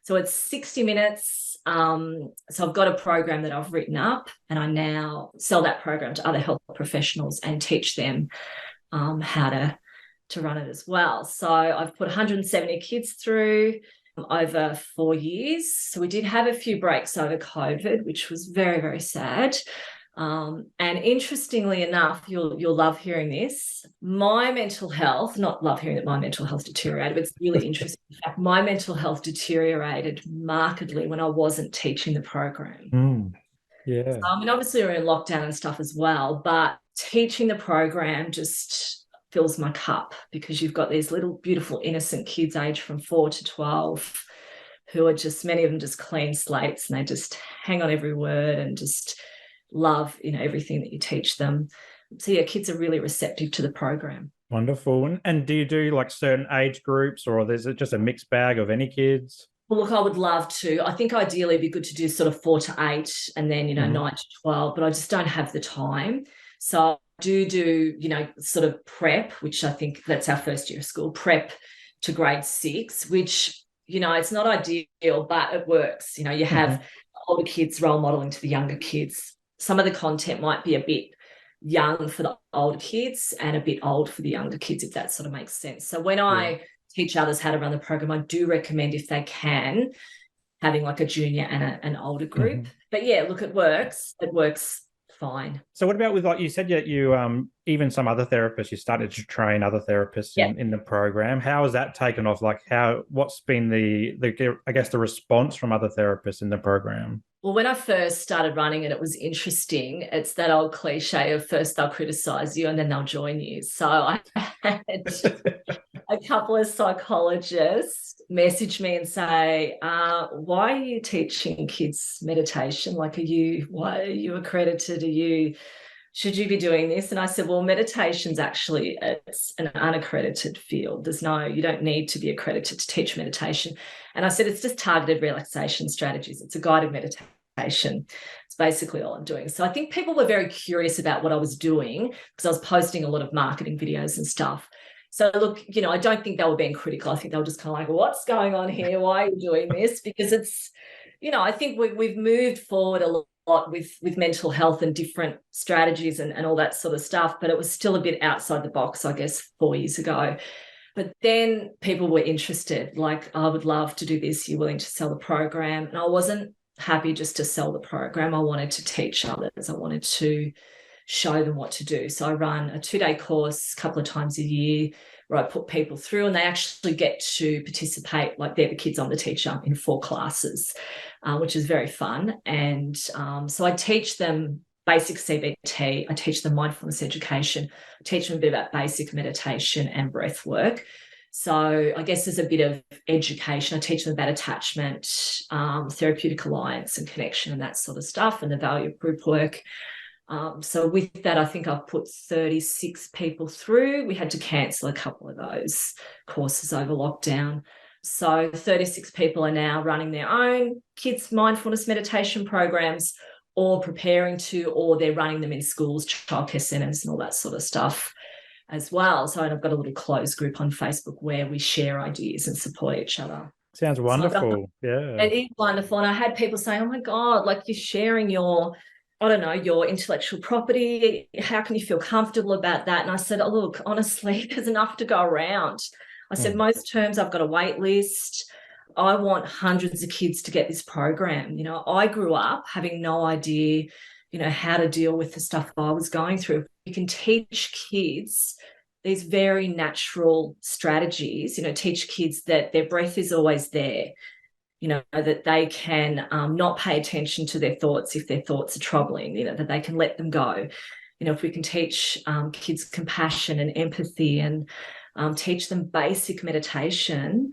So it's 60 minutes. So I've got a program that I've written up, and I now sell that program to other health professionals and teach them how to run it as well. So I've put 170 kids through over 4 years. So we did have a few breaks over COVID, which was very, very sad. And interestingly enough, you'll love hearing this. My mental health, not love hearing that my mental health deteriorated, but it's really interesting. In fact, my mental health deteriorated markedly when I wasn't teaching the program. Yeah. So, obviously we're in lockdown and stuff as well, but teaching the program just fills my cup, because you've got these little beautiful innocent kids aged from 4 to 12 who are just, many of them just clean slates, and they just hang on every word and just love, everything that you teach them. So yeah, kids are really receptive to the program. Wonderful. And do you do like certain age groups, or is it just a mixed bag of any kids? Well, look, I would love to. I think ideally it'd be good to do sort of 4 to 8 and then, 9 to 12, but I just don't have the time. So I do, sort of prep, which I think that's our first year of school, prep to grade 6, which, it's not ideal, but it works. You have older kids role modeling to the younger kids. Some of the content might be a bit young for the older kids and a bit old for the younger kids, if that sort of makes sense. So when I teach others how to run the program, I do recommend, if they can, having like a junior and an older group. But yeah, look, it works. It works fine. So what about with, like you said, you even some other therapists, you started to train other therapists Yeah. in the program. How has that taken off? Like what's been the I guess the response from other therapists in the program? Well, when I first started running it, it was interesting. It's that old cliche of first they'll criticize you and then they'll join you. So I had a couple of psychologists message me and say, why are you teaching kids meditation? Like, why are you accredited? Should you be doing this? And I said, well, meditation's actually, it's an unaccredited field. You don't need to be accredited to teach meditation. And I said, it's just targeted relaxation strategies. It's a guided meditation. It's basically all I'm doing. So I think people were very curious about what I was doing because I was posting a lot of marketing videos and stuff. So look, I don't think they were being critical. I think they were just kind of like, what's going on here? Why are you doing this? Because it's, I think we've moved forward a lot with mental health and different strategies and all that sort of stuff, but it was still a bit outside the box, I guess, 4 years ago. But then people were interested, like, I would love to do this. You're willing to sell the program? And I wasn't happy just to sell the program. I wanted to teach others. I wanted to show them what to do. So I run a 2-day course a couple of times a year where I put people through and they actually get to participate, like they're the kids, I'm the teacher, in 4 classes, which is very fun. And so I teach them basic CBT, I teach them mindfulness education, I teach them a bit about basic meditation and breath work. So I guess there's a bit of education. I teach them about attachment, therapeutic alliance and connection and that sort of stuff, and the value of group work. So with that, I think I've put 36 people through. We had to cancel a couple of those courses over lockdown. So 36 people are now running their own kids mindfulness meditation programs or preparing to, or they're running them in schools, childcare centres and all that sort of stuff as well. So I've got a little closed group on Facebook where we share ideas and support each other. Sounds wonderful. Yeah. It is wonderful. And I had people saying, oh my God, like you're sharing your intellectual property. How can you feel comfortable about that? And I said, oh, look, honestly, there's enough to go around. I said, most terms I've got a wait list. I want hundreds of kids to get this program. I grew up having no idea, how to deal with the stuff I was going through. You can teach kids these very natural strategies, teach kids that their breath is always there, that they can not pay attention to their thoughts if their thoughts are troubling, that they can let them go. If we can teach kids compassion and empathy and teach them basic meditation,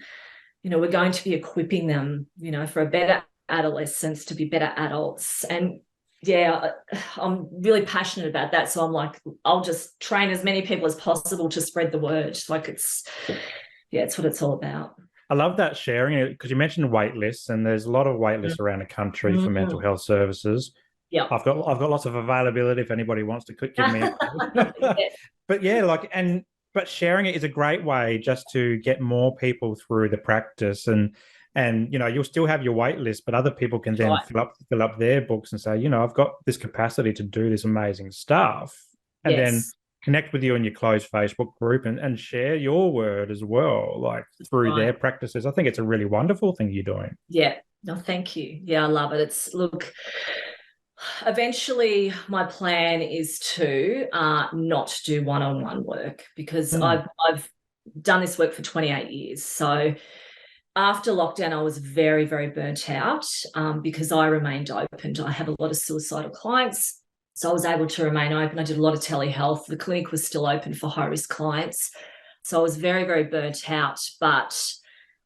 we're going to be equipping them, for a better adolescence, to be better adults. And yeah, I'm really passionate about that. So I'm like, I'll just train as many people as possible to spread the word. Like it's what it's all about. I love that sharing, because you mentioned wait lists, and there's a lot of wait lists around the country for mental health services. Yeah, I've got lots of availability if anybody wants to give me a call. But yeah, but sharing it is a great way just to get more people through the practice, and you'll still have your wait list, but other people can then fill up their books and say, I've got this capacity to do this amazing stuff, and then connect with you in your closed Facebook group and share your word as well, like through their practices. I think it's a really wonderful thing you're doing. Yeah. No, thank you. Yeah, I love it. Eventually my plan is to not do one-on-one work, because I've done this work for 28 years. So after lockdown, I was very, very burnt out because I remained open. I have a lot of suicidal clients. So I was able to remain open. I did a lot of telehealth. The clinic was still open for high-risk clients. So I was very, very burnt out. But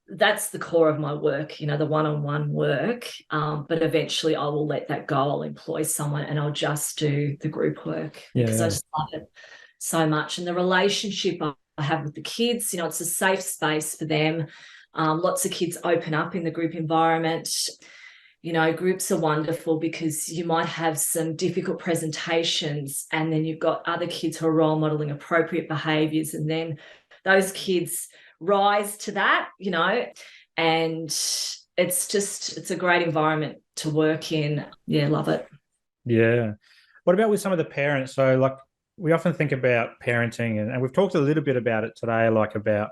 that's the core of my work, the one-on-one work. But eventually I will let that go. I'll employ someone and I'll just do the group work because I just love it so much. And the relationship I have with the kids, it's a safe space for them. Lots of kids open up in the group environment. Groups are wonderful because you might have some difficult presentations and then you've got other kids who are role modeling appropriate behaviours, and then those kids rise to that, and it's a great environment to work in. Yeah, love it. Yeah. What about with some of the parents? So like, we often think about parenting, and we've talked a little bit about it today, like about,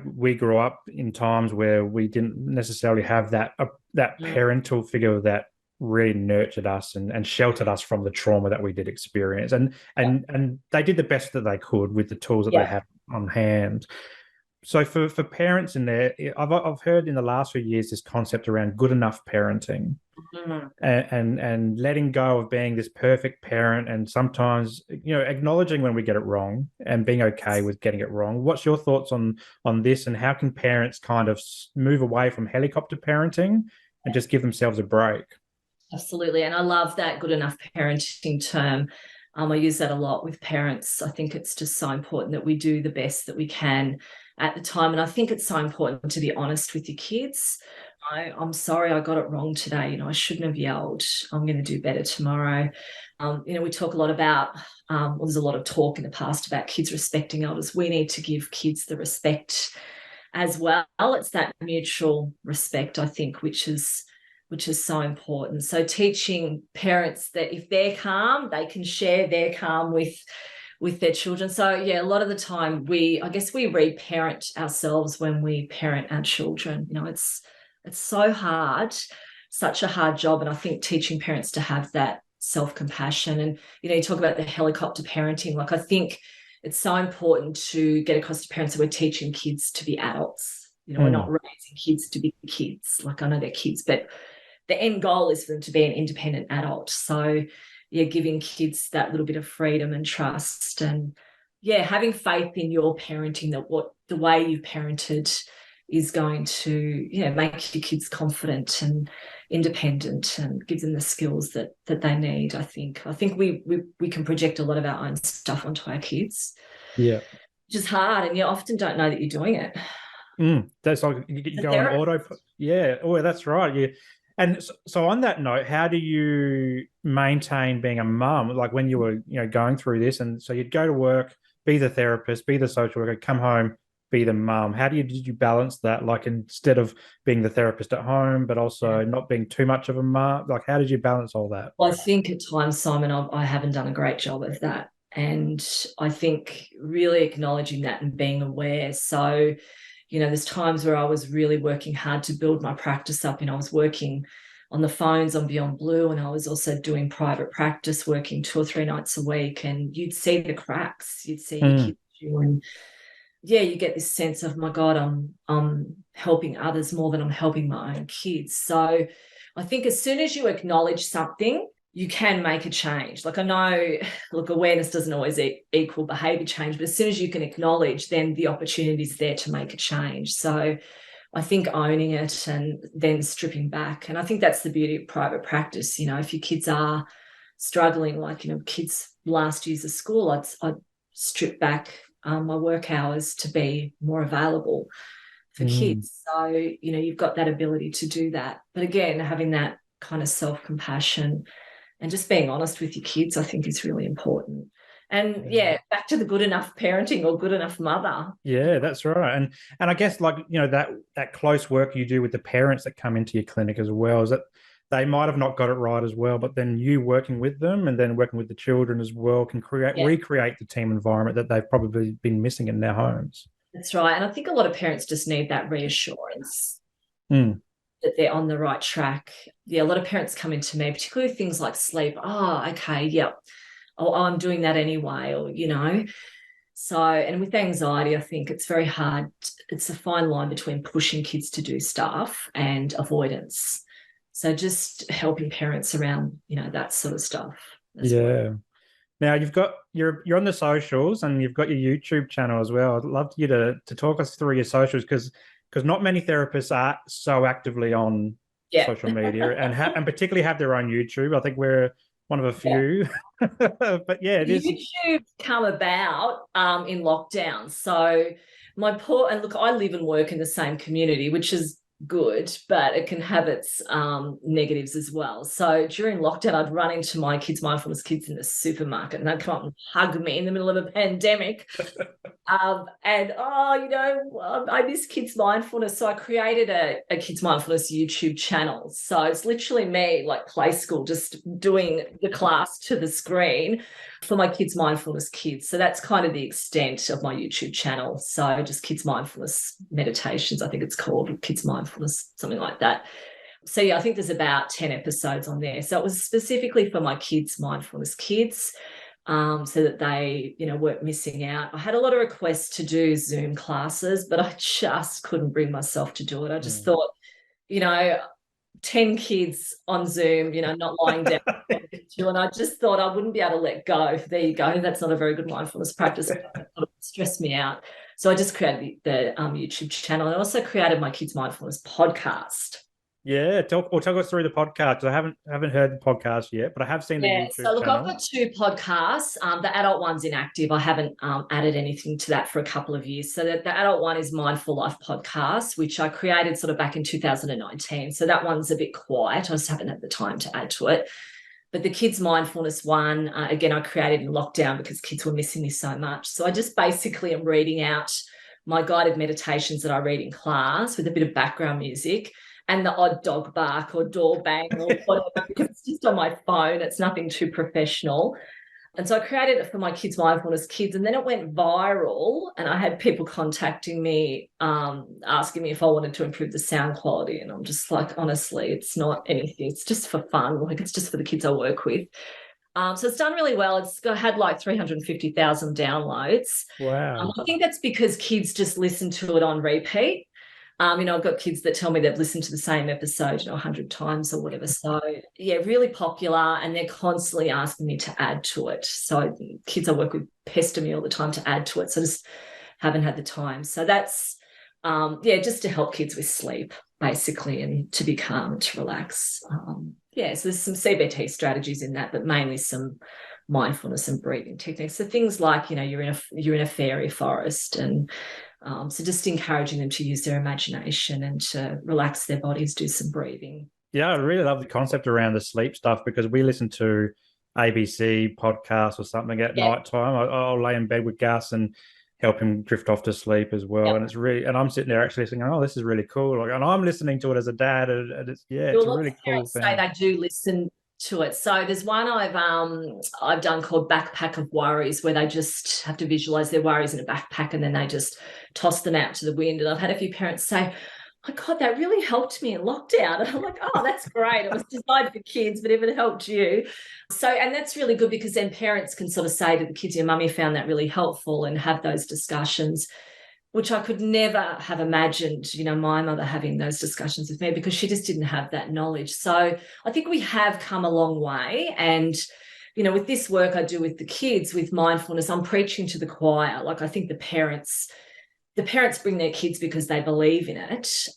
we grew up in times where we didn't necessarily have that parental figure that really nurtured us and sheltered us from the trauma that we did experience. And they did the best that they could with the tools that they Yeah. had on hand. So for parents in there, I've heard in the last few years this concept around good enough parenting Mm. and letting go of being this perfect parent, and sometimes acknowledging when we get it wrong and being okay with getting it wrong. What's your thoughts on this, and how can parents kind of move away from helicopter parenting and just give themselves a break? Absolutely. And I love that good enough parenting term. I use that a lot with parents. I think it's just so important that we do the best that we can at the time. And I think it's so important to be honest with your kids. I'm sorry I got it wrong today. I shouldn't have yelled. I'm going to do better tomorrow. We talk a lot about, well, there's a lot of talk in the past about kids respecting elders. We need to give kids the respect as well. It's that mutual respect, I think, which is so important. So teaching parents that if they're calm, they can share their calm with their children. So yeah, a lot of the time I guess we reparent ourselves when we parent our children. It's so hard, such a hard job. And I think teaching parents to have that self-compassion, and you talk about the helicopter parenting. Like, I think it's so important to get across to parents that we're teaching kids to be adults. We're not raising kids to be kids. Like, I know they're kids, but the end goal is for them to be an independent adult. So yeah, giving kids that little bit of freedom and trust, and yeah, having faith in your parenting, that the way you've parented is going to make your kids confident and independent and give them the skills that they need. I think we can project a lot of our own stuff onto our kids, Yeah. which is hard, and you often don't know that you're doing it. That's like you go on auto. Yeah. Oh, that's right. Yeah. And so on that note, how do you maintain being a mum? Like when you were, going through this, and so you'd go to work, be the therapist, be the social worker, come home, be the mum. Did you balance that? Like, instead of being the therapist at home, but also not being too much of a mum. Like, how did you balance all that? Well, I think at times, Simon, I haven't done a great job of that. And I think really acknowledging that and being aware. So, there's times where I was really working hard to build my practice up. I was working on the phones on Beyond Blue, and I was also doing private practice, working 2 or 3 nights a week. And you'd see the cracks. You'd see your kids doing. Yeah, you get this sense of, my God, I'm helping others more than I'm helping my own kids. So I think as soon as you acknowledge something, you can make a change. Like, I know, look, awareness doesn't always equal behavior change, but as soon as you can acknowledge, then the opportunity is there to make a change. So I think owning it and then stripping back. And I think that's the beauty of private practice. If your kids are struggling, like, kids last years of school, I'd strip back my work hours to be more available for kids. So, you've got that ability to do that. But again, having that kind of self-compassion and just being honest with your kids, I think, is really important. And yeah, back to the good enough parenting or good enough mother. Yeah, that's right. And I guess, like, that close work you do with the parents that come into your clinic as well, is that they might have not got it right as well, but then you working with them and then working with the children as well can recreate the team environment that they've probably been missing in their homes. That's right. And I think a lot of parents just need that reassurance Mm. that they're on the right track. Yeah, a lot of parents come into me, particularly things like sleep. Oh, okay, yeah. Oh, I'm doing that anyway, or. So, and with anxiety, I think it's very hard. It's a fine line between pushing kids to do stuff and avoidance. So just helping parents around, that sort of stuff as well. Yeah. Now you're on the socials and you've got your YouTube channel as well. I'd love you to talk us through your socials, because not many therapists are so actively on social media and particularly have their own YouTube. I think we're one of a few. But yeah, it is. YouTube come about in lockdown. So and look, I live and work in the same community, which is good, but it can have its negatives as well. So during lockdown, I'd run into my Kids Mindfulness kids in the supermarket, and they'd come up and hug me in the middle of a pandemic. And I miss Kids Mindfulness. So I created a Kids Mindfulness YouTube channel. So it's literally me, like play school, just doing the class to the screen for my Kids Mindfulness kids. So that's kind of the extent of my YouTube channel. So just Kids Mindfulness Meditations, I think it's called, Kids Mindfulness, something like that. So yeah, I think there's about 10 episodes on there. So it was specifically for my kids, mindfulness kids, so that they, weren't missing out. I had a lot of requests to do Zoom classes, but I just couldn't bring myself to do it. I just thought, 10 kids on Zoom, not lying down. And I just thought I wouldn't be able to let go. There you go. That's not a very good mindfulness practice. It stressed me out. So I just created the YouTube channel. I also created my Kids Mindfulness podcast. Yeah, talk us through the podcast. I haven't heard the podcast yet, but I have seen the YouTube so look, channel. I've got 2 podcasts. The adult one's inactive. I haven't added anything to that for a couple of years. So the adult one is Mindful Life Podcast, which I created sort of back in 2019. So that one's a bit quiet. I just haven't had the time to add to it. But the Kids Mindfulness one, again, I created in lockdown because kids were missing me so much. So I just basically am reading out my guided meditations that I read in class with a bit of background music and the odd dog bark or door bang or whatever, because it's just on my phone. It's nothing too professional. And so I created it for my Kids Mindfulness kids, and then it went viral, and I had people contacting me, asking me if I wanted to improve the sound quality. And I'm just like, honestly, it's not anything. It's just for fun. Like, it's just for the kids I work with. So it's done really well. It's had like 350,000 downloads. Wow. I think that's because kids just listen to it on repeat. I've got kids that tell me they've listened to the same episode, 100 times or whatever. So, yeah, really popular, and they're constantly asking me to add to it. So kids I work with pester me all the time to add to it. So I just haven't had the time. So that's, just to help kids with sleep, basically, and to be calm, to relax. So there's some CBT strategies in that, but mainly some mindfulness and breathing techniques. So things like, you're in a fairy forest, and so just encouraging them to use their imagination and to relax their bodies, do some breathing. Yeah, I really love the concept around the sleep stuff, because we listen to ABC podcasts or something at night time. I'll lay in bed with Gus and help him drift off to sleep as well. And it's really, and I'm sitting there actually thinking, oh, this is really cool. Like, and I'm listening to it as a dad, and it's it's a really cool thing. Say they do listen to it. So there's one I've done called Backpack of Worries, where they just have to visualize their worries in a backpack, and then they just toss them out to the wind. And I've had a few parents say, oh God, that really helped me in lockdown. And I'm like, oh, that's great. It was designed for kids, but if it helped you. So, and that's really good, because then parents can sort of say to the kids, your mummy found that really helpful, and have those discussions, which I could never have imagined, my mother having those discussions with me, because she just didn't have that knowledge. So I think we have come a long way. And, with this work I do with the kids, with mindfulness, I'm preaching to the choir. Like, I think the parents bring their kids because they believe in it.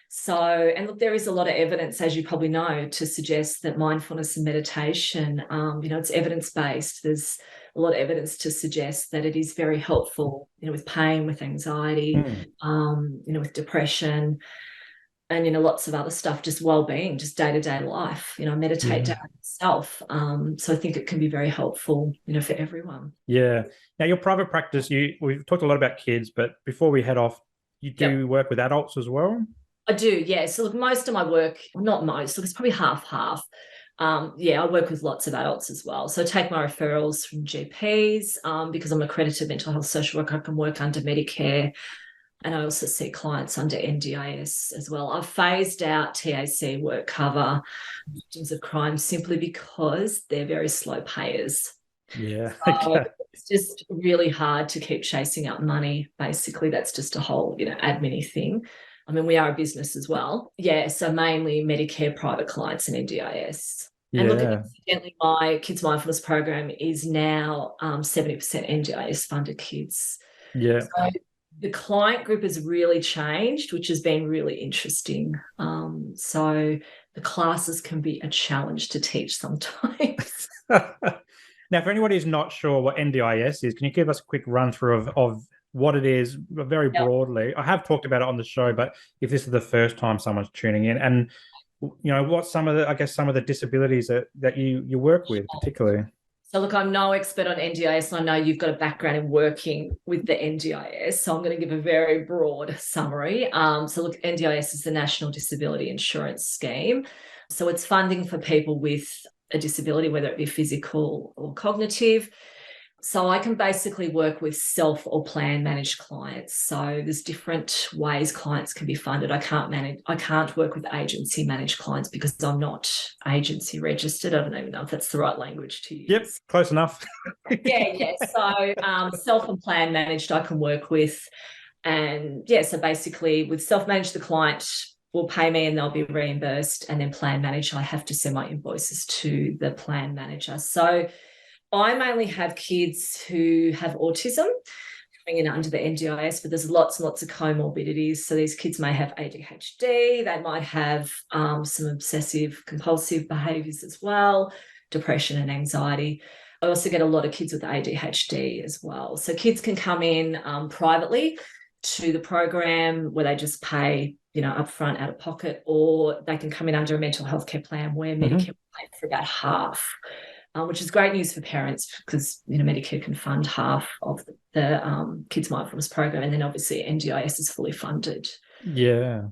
So, and look, there is a lot of evidence, as you probably know, to suggest that mindfulness and meditation, it's evidence-based. There's a lot of evidence to suggest that it is very helpful, with pain, with anxiety, with depression, and, lots of other stuff, just well-being, just day-to-day life, meditate down yourself. So I think it can be very helpful, for everyone. Yeah. Now, your private practice, we've talked a lot about kids, but before we head off, you do work with adults as well? I do, yeah. So look, most of my work, not most, look, it's probably half. I work with lots of adults as well. So I take my referrals from GPs, because I'm accredited mental health social worker. I can work under Medicare, and I also see clients under NDIS as well. I've phased out TAC work cover, victims of crime, simply because they're very slow payers. Yeah. So it's just really hard to keep chasing up money. Basically, that's just a whole, admin thing. I mean, we are a business as well. Yeah, so mainly Medicare private clients and NDIS. Yeah. And look, incidentally, my Kids Mindfulness program is now 70% NDIS funded kids. Yeah. So the client group has really changed, which has been really interesting. So the classes can be a challenge to teach sometimes. Now, for anybody who's not sure what NDIS is, can you give us a quick run through of what it is very broadly? I have talked about it on the show, but if this is the first time someone's tuning in, and what some of the disabilities that you work with particularly. So look, I'm no expert on NDIS, and I know you've got a background in working with the NDIS, so I'm going to give a very broad summary. So look, NDIS is the National Disability Insurance Scheme. So it's funding for people with a disability, whether it be physical or cognitive. So I can basically work with self or plan managed clients. So there's different ways clients can be funded. I can't work with agency managed clients because I'm not agency registered. I don't even know if that's the right language to use. Yep, close enough. Yeah. So self and plan managed I can work with. And yeah, so basically with self-managed, the client will pay me and they'll be reimbursed. And then plan managed, I have to send my invoices to the plan manager. So I mainly have kids who have autism coming in under the NDIS, but there's lots and lots of comorbidities. So these kids may have ADHD, they might have some obsessive compulsive behaviours as well, depression and anxiety. I also get a lot of kids with ADHD as well. So kids can come in privately to the program where they just pay, upfront out of pocket, or they can come in under a mental health care plan where Medicare will pay for about half. Which is great news for parents because Medicare can fund half of the Kids Mindfulness program, and then obviously NDIS is fully funded. Yeah.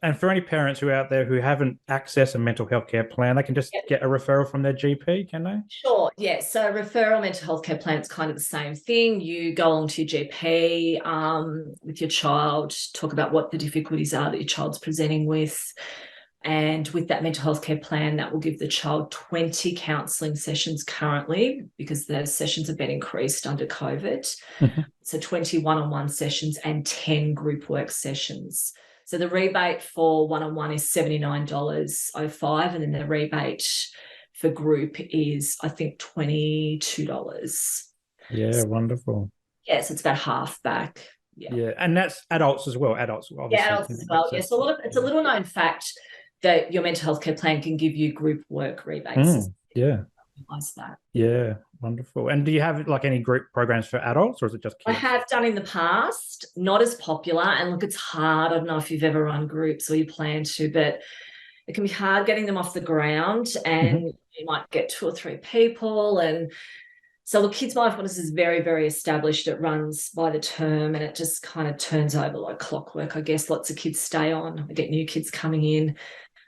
And for any parents who are out there who haven't accessed a mental health care plan, they can just get a referral from their GP, can they? Sure, yeah. So referral mental health care plan is kind of the same thing. You go along to your GP with your child, talk about what the difficulties are that your child's presenting with. And with that mental health care plan, that will give the child 20 counselling sessions currently, because the sessions have been increased under COVID. So 20 one-on-one sessions and 10 group work sessions. So the rebate for one-on-one is $79.05, and then the rebate for group is, I think, $22. Yeah, so, wonderful. Yes, it's about half back. Yeah, and that's adults as well. Adults, obviously. Yeah, adults as well. Yeah, so it's a little known fact that your mental health care plan can give you group work rebates. Yeah. That. Yeah, wonderful. And do you have any group programs for adults, or is it just kids? I have done in the past, not as popular. And look, it's hard. I don't know if you've ever run groups or you plan to, but it can be hard getting them off the ground, and you might get 2 or 3 people. And so the Kids Mindfulness is very, very established. It runs by the term, and it just kind of turns over like clockwork, I guess. Lots of kids stay on. I get new kids coming in.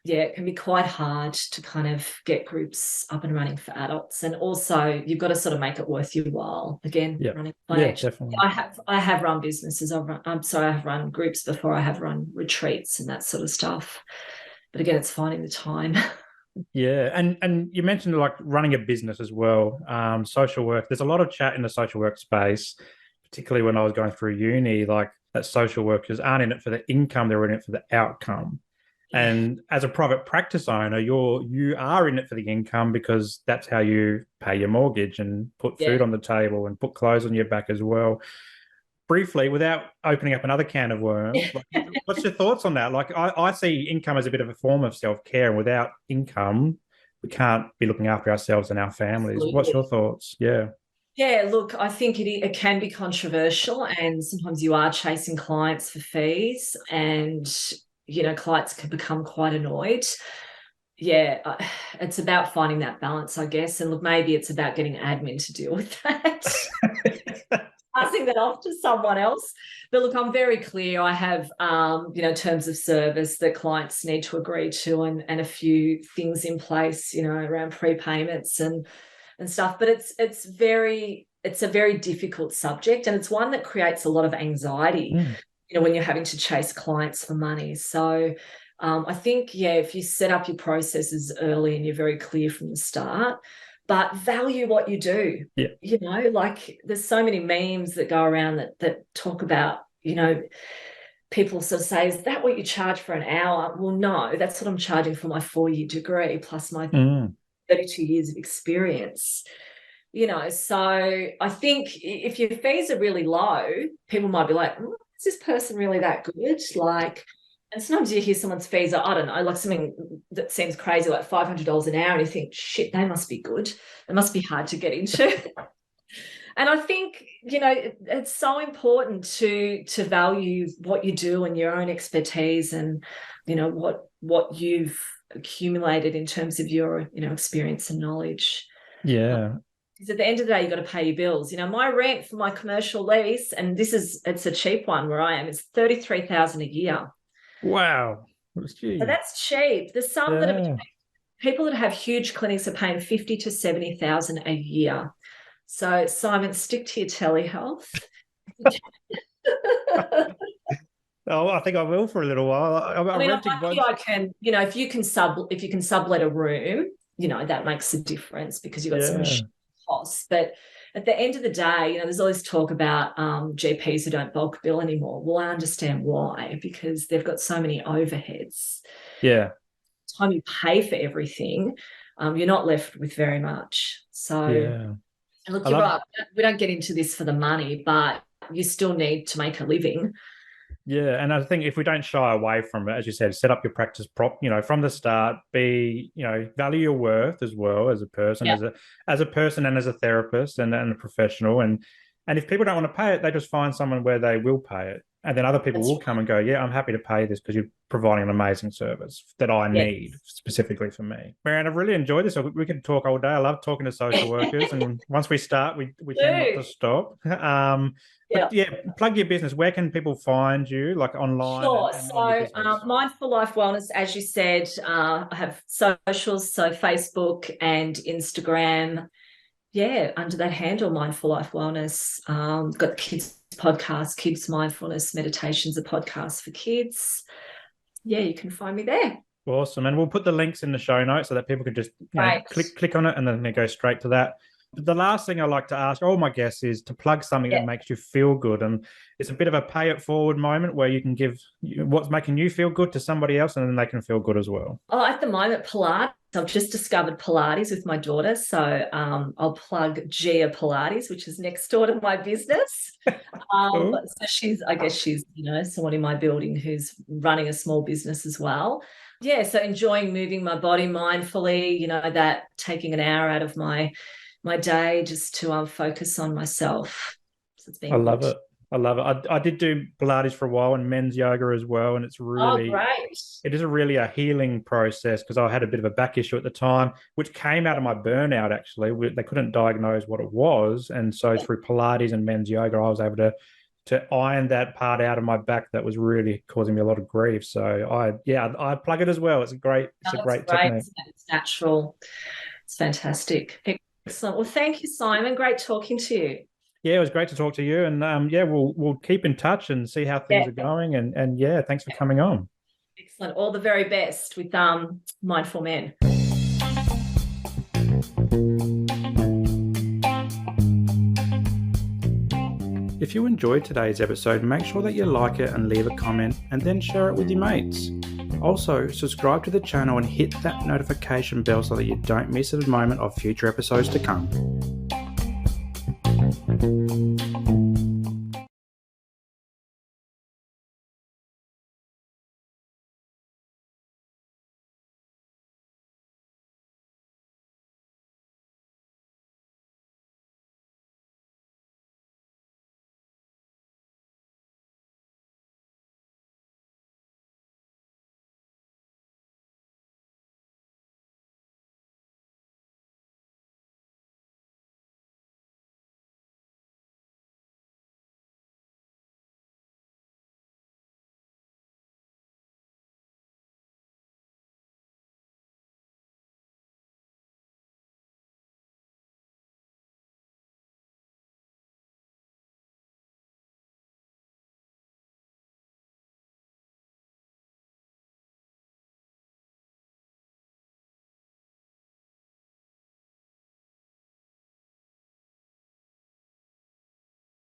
Yeah, it can be quite hard to kind of get groups up and running for adults. And also you've got to sort of make it worth your while. Again, running financial. Definitely. I have run businesses. I have run groups before. I have run retreats and that sort of stuff. But again, it's finding the time. Yeah, and you mentioned like running a business as well, social work. There's a lot of chat in the social work space, particularly when I was going through uni, like that social workers aren't in it for the income, they're in it for the outcome. And as a private practice owner, you are in it for the income because that's how you pay your mortgage and put food on the table and put clothes on your back as well. Briefly, without opening up another can of worms, what's your thoughts on that? Like, I see income as a bit of a form of self-care, and without income, we can't be looking after ourselves and our families. Absolutely. What's your thoughts? Yeah, look, I think it can be controversial, and sometimes you are chasing clients for fees, and clients can become quite annoyed. Yeah, it's about finding that balance, I guess. And look, maybe it's about getting admin to deal with that. Passing that off to someone else. But look, I'm very clear. I have, terms of service that clients need to agree to, and a few things in place, around prepayments and stuff. But it's a very difficult subject, and it's one that creates a lot of anxiety. When you're having to chase clients for money. So I think, if you set up your processes early and you're very clear from the start, but value what you do. Like there's so many memes that go around that talk about, people sort of say, is that what you charge for an hour? Well, no, that's what I'm charging for my 4-year degree plus my 32 years of experience. So I think if your fees are really low, people might be like, is this person really that good? Like, and sometimes you hear someone's fees are, I don't know, like something that seems crazy, like $500 an hour, and you think, shit, they must be good. It must be hard to get into. And I think, it's so important to value what you do and your own expertise and, what you've accumulated in terms of your, experience and knowledge. Yeah. Because at the end of the day, you've got to pay your bills. My rent for my commercial lease, and it's a cheap one where I am, it's $33,000 a year. Wow. So that's cheap. There's some that people that have huge clinics are paying $50,000 to $70,000 a year. So, Simon, stick to your telehealth. Oh, I think I will for a little while. I'm I mean, I'm renting lucky one. I can, if you can sublet a room, that makes a difference because you've got some Yeah, costs. But at the end of the day, there's all this talk about GPs who don't bulk bill anymore. Well, I understand why, because they've got so many overheads. yeah, By the time you pay for everything, you're not left with very much. So, yeah. and look, I you're love. right. We don't get into this for the money, but you still need to make a living. Yeah, and I think if we don't shy away from it, as you said, set up your practice from the start. Value your worth as well as a person, Yeah. as a person and as a therapist and a professional. And if people don't want to pay it, they just find someone where they will pay it, and then other people That's will come and go, yeah, I'm happy to pay this because you're providing an amazing service that I yes. need specifically for me. Maryanne, I've really enjoyed this. We can talk all day. I love talking to social workers, and once we start, we tend not to stop. Yeah. But yeah, plug your business. Where can people find you, like online Sure. and on your So, business? Mindful Life Wellness, as you said, I have socials, so Facebook and Instagram. Yeah, under that handle, Mindful Life Wellness. Got the kids podcast, Kids Mindfulness Meditations, a podcast for kids. Yeah, you can find me there. Awesome. And we'll put the links in the show notes so that people can just Right. click on it and then they go straight to that. But the last thing I like to ask all my guests is to plug something that makes you feel good. And it's a bit of a pay it forward moment where you can give what's making you feel good to somebody else and then they can feel good as well. Oh, at the moment, Pilates. I've just discovered Pilates with my daughter. So I'll plug Gia Pilates, which is next door to my business. Cool. So I guess she's, someone in my building who's running a small business as well. Yeah. So enjoying moving my body mindfully, that taking an hour out of my day just to focus on myself. So it's I been love good. it. I love it. I did do Pilates for a while and men's yoga as well. And Oh, great. it is really a healing process because I had a bit of a back issue at the time, which came out of my burnout, actually. They couldn't diagnose what it was. And so through Pilates and men's yoga, I was able to iron that part out of my back that was really causing me a lot of grief. So I plug it as well. It's a great technique. It's natural. It's fantastic. Excellent. Well, thank you, Simon. Great talking to you. Yeah, it was great to talk to you. And we'll keep in touch and see how things are going. And yeah, thanks for coming on. Excellent. All the very best with Mindful Men. If you enjoyed today's episode, make sure that you like it and leave a comment and then share it with your mates. Also, subscribe to the channel and hit that notification bell so that you don't miss a moment of future episodes to come.